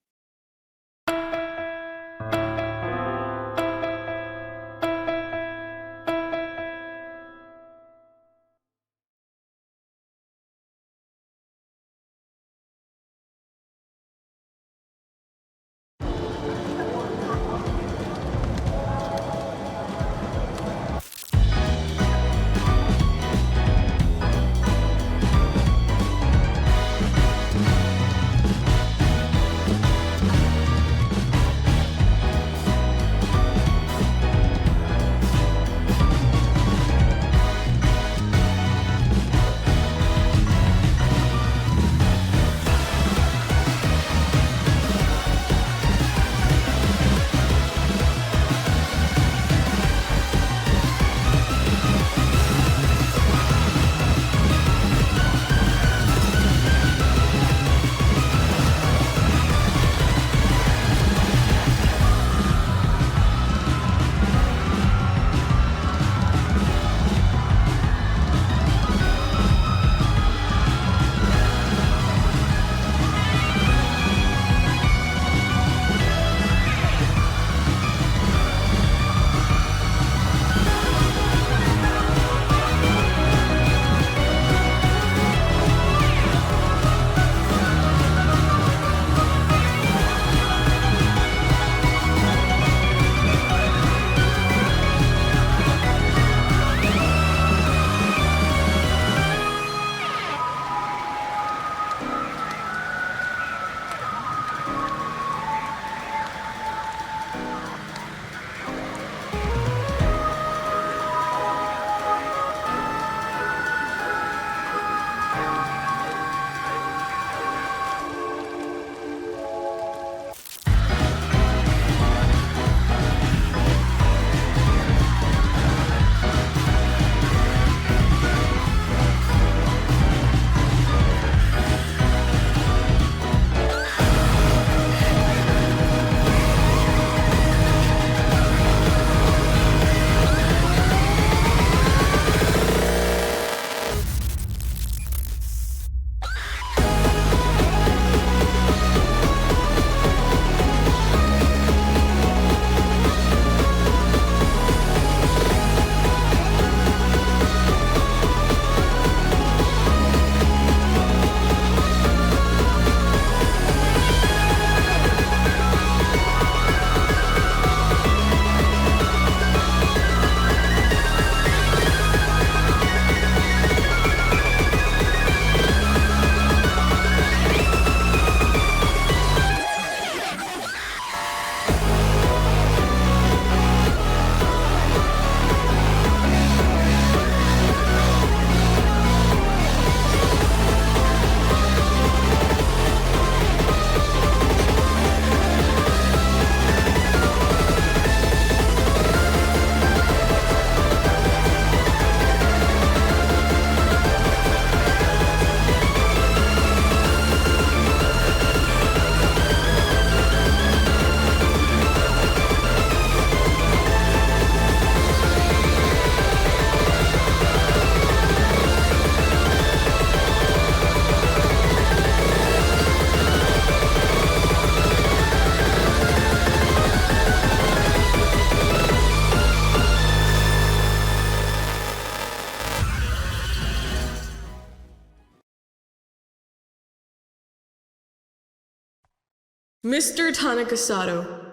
Speaker 3: Mr. Tanakasato,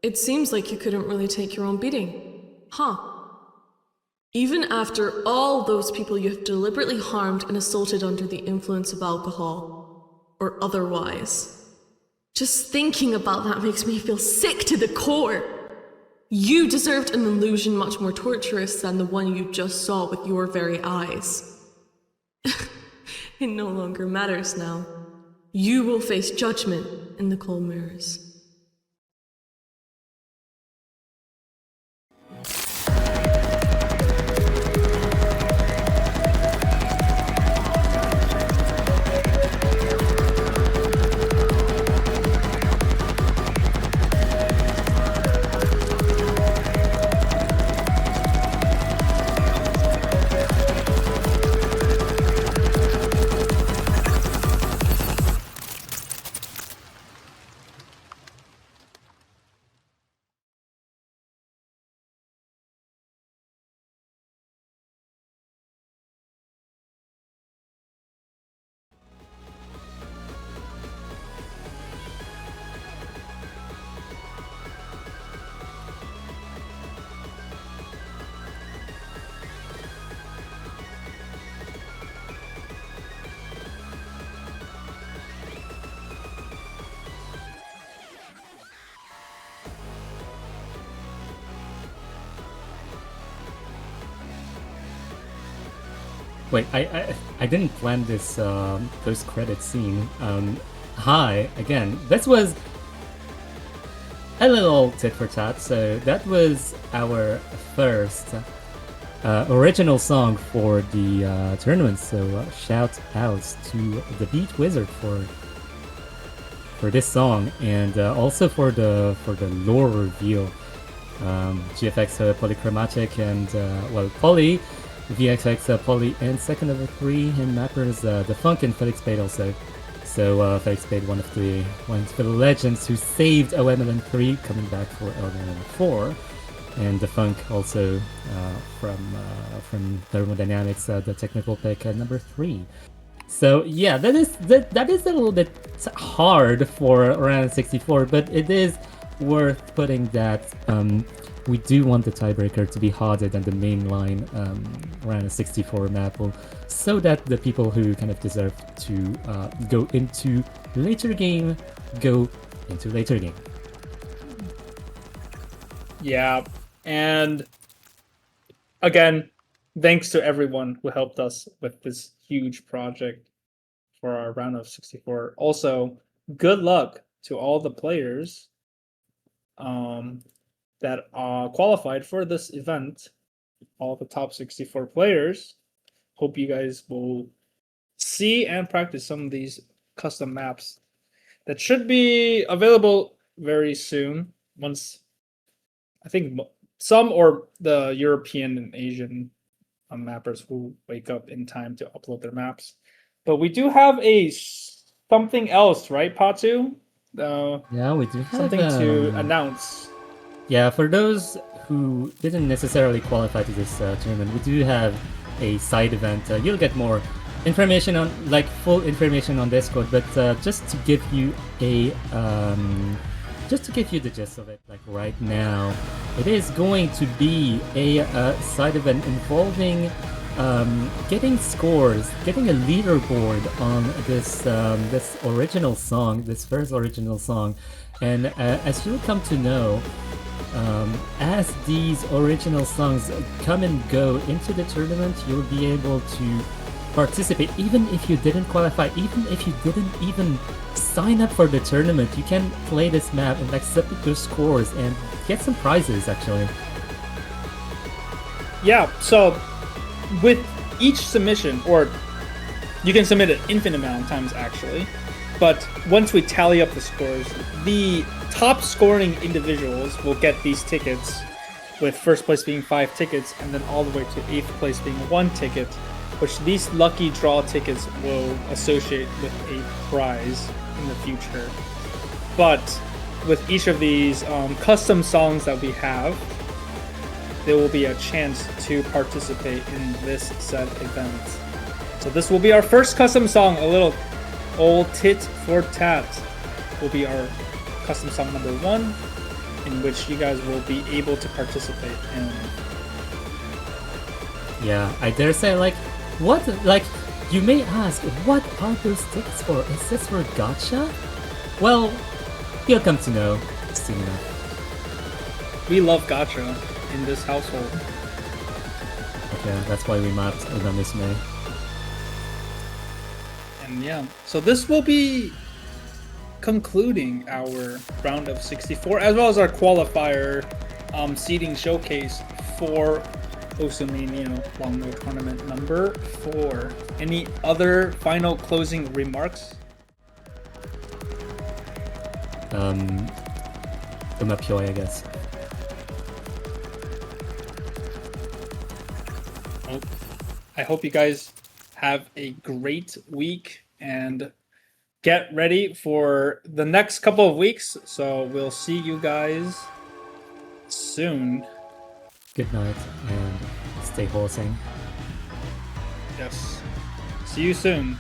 Speaker 3: it seems like you couldn't really take your own beating, huh? Even after all those people you have deliberately harmed and assaulted under the influence of alcohol, or otherwise. Just thinking about that makes me feel sick to the core. You deserved an illusion much more torturous than the one you just saw with your very eyes. It no longer matters now. You will face judgment in the cold mirrors.
Speaker 1: Wait, I didn't plan this post-credit scene. Hi again. This was a little tit for tat. So that was our first original song for the tournament. So shout out to the Beat Wizard for this song, and also for the lore reveal. GFX Polychromatic and well, Poly. VXX, Poly, and second of the three, and Mappers, the Funk and Felix Spade also. So Felix Spade, one of the legends who saved mLN3, coming back for mLN4, and the Funk also from Thermodynamics, the technical pick at number 3. So yeah, that is a little bit hard for RO64, but it is worth putting that. We do want the tiebreaker to be harder than the mainline RO64 Mappool, so that the people who kind of deserve to go into later game, go into later game.
Speaker 2: Yeah, and again, thanks to everyone who helped us with this huge project for our round of 64. Also, good luck to all the players that qualified for this event, all the top 64 players. Hope you guys will see and practice some of these custom maps that should be available very soon. Once, I think some or the European and Asian mappers will wake up in time to upload their maps. But we do have something else, right, Patu?
Speaker 1: Yeah, we do have
Speaker 2: something to announce.
Speaker 1: Yeah, for those who didn't necessarily qualify to this tournament, we do have a side event. You'll get more information on, like, full information on Discord, but just to give you the gist of it, like right now, it is going to be a side event involving getting scores, getting a leaderboard on this original song, this first original song, and as you'll come to know. As these original songs come and go into the tournament, you'll be able to participate even if you didn't qualify, even if you didn't even sign up for the tournament. You can play this map and like submit your scores and get some prizes actually.
Speaker 2: Yeah, so with each submission, or you can submit an infinite amount of times actually, but once we tally up the scores, the top scoring individuals will get these tickets, with first place being 5 tickets, and then all the way to 8th place being 1 ticket, which these lucky draw tickets will associate with a prize in the future. But with each of these custom songs that we have, there will be a chance to participate in this said event. So this will be our first custom song, a little old tit for tat will be our custom song number 1, in which you guys will be able to participate in.
Speaker 1: Yeah, I dare say, like, what, like, you may ask, what are those tickets for? Is this for gacha? Well, you'll come to know soon enough.
Speaker 2: We love gacha in this household.
Speaker 1: Okay, that's why we mapped Urban.
Speaker 2: And yeah, so this will be concluding our round of 64, as well as our qualifier seeding showcase for Osumania Long No Tournament number 4. Any other final closing remarks?
Speaker 1: Mappool, I guess.
Speaker 2: Well, I hope you guys have a great week and get ready for the next couple of weeks. So we'll see you guys soon.
Speaker 1: Good night, and stay wholesome.
Speaker 2: Yes. See you soon.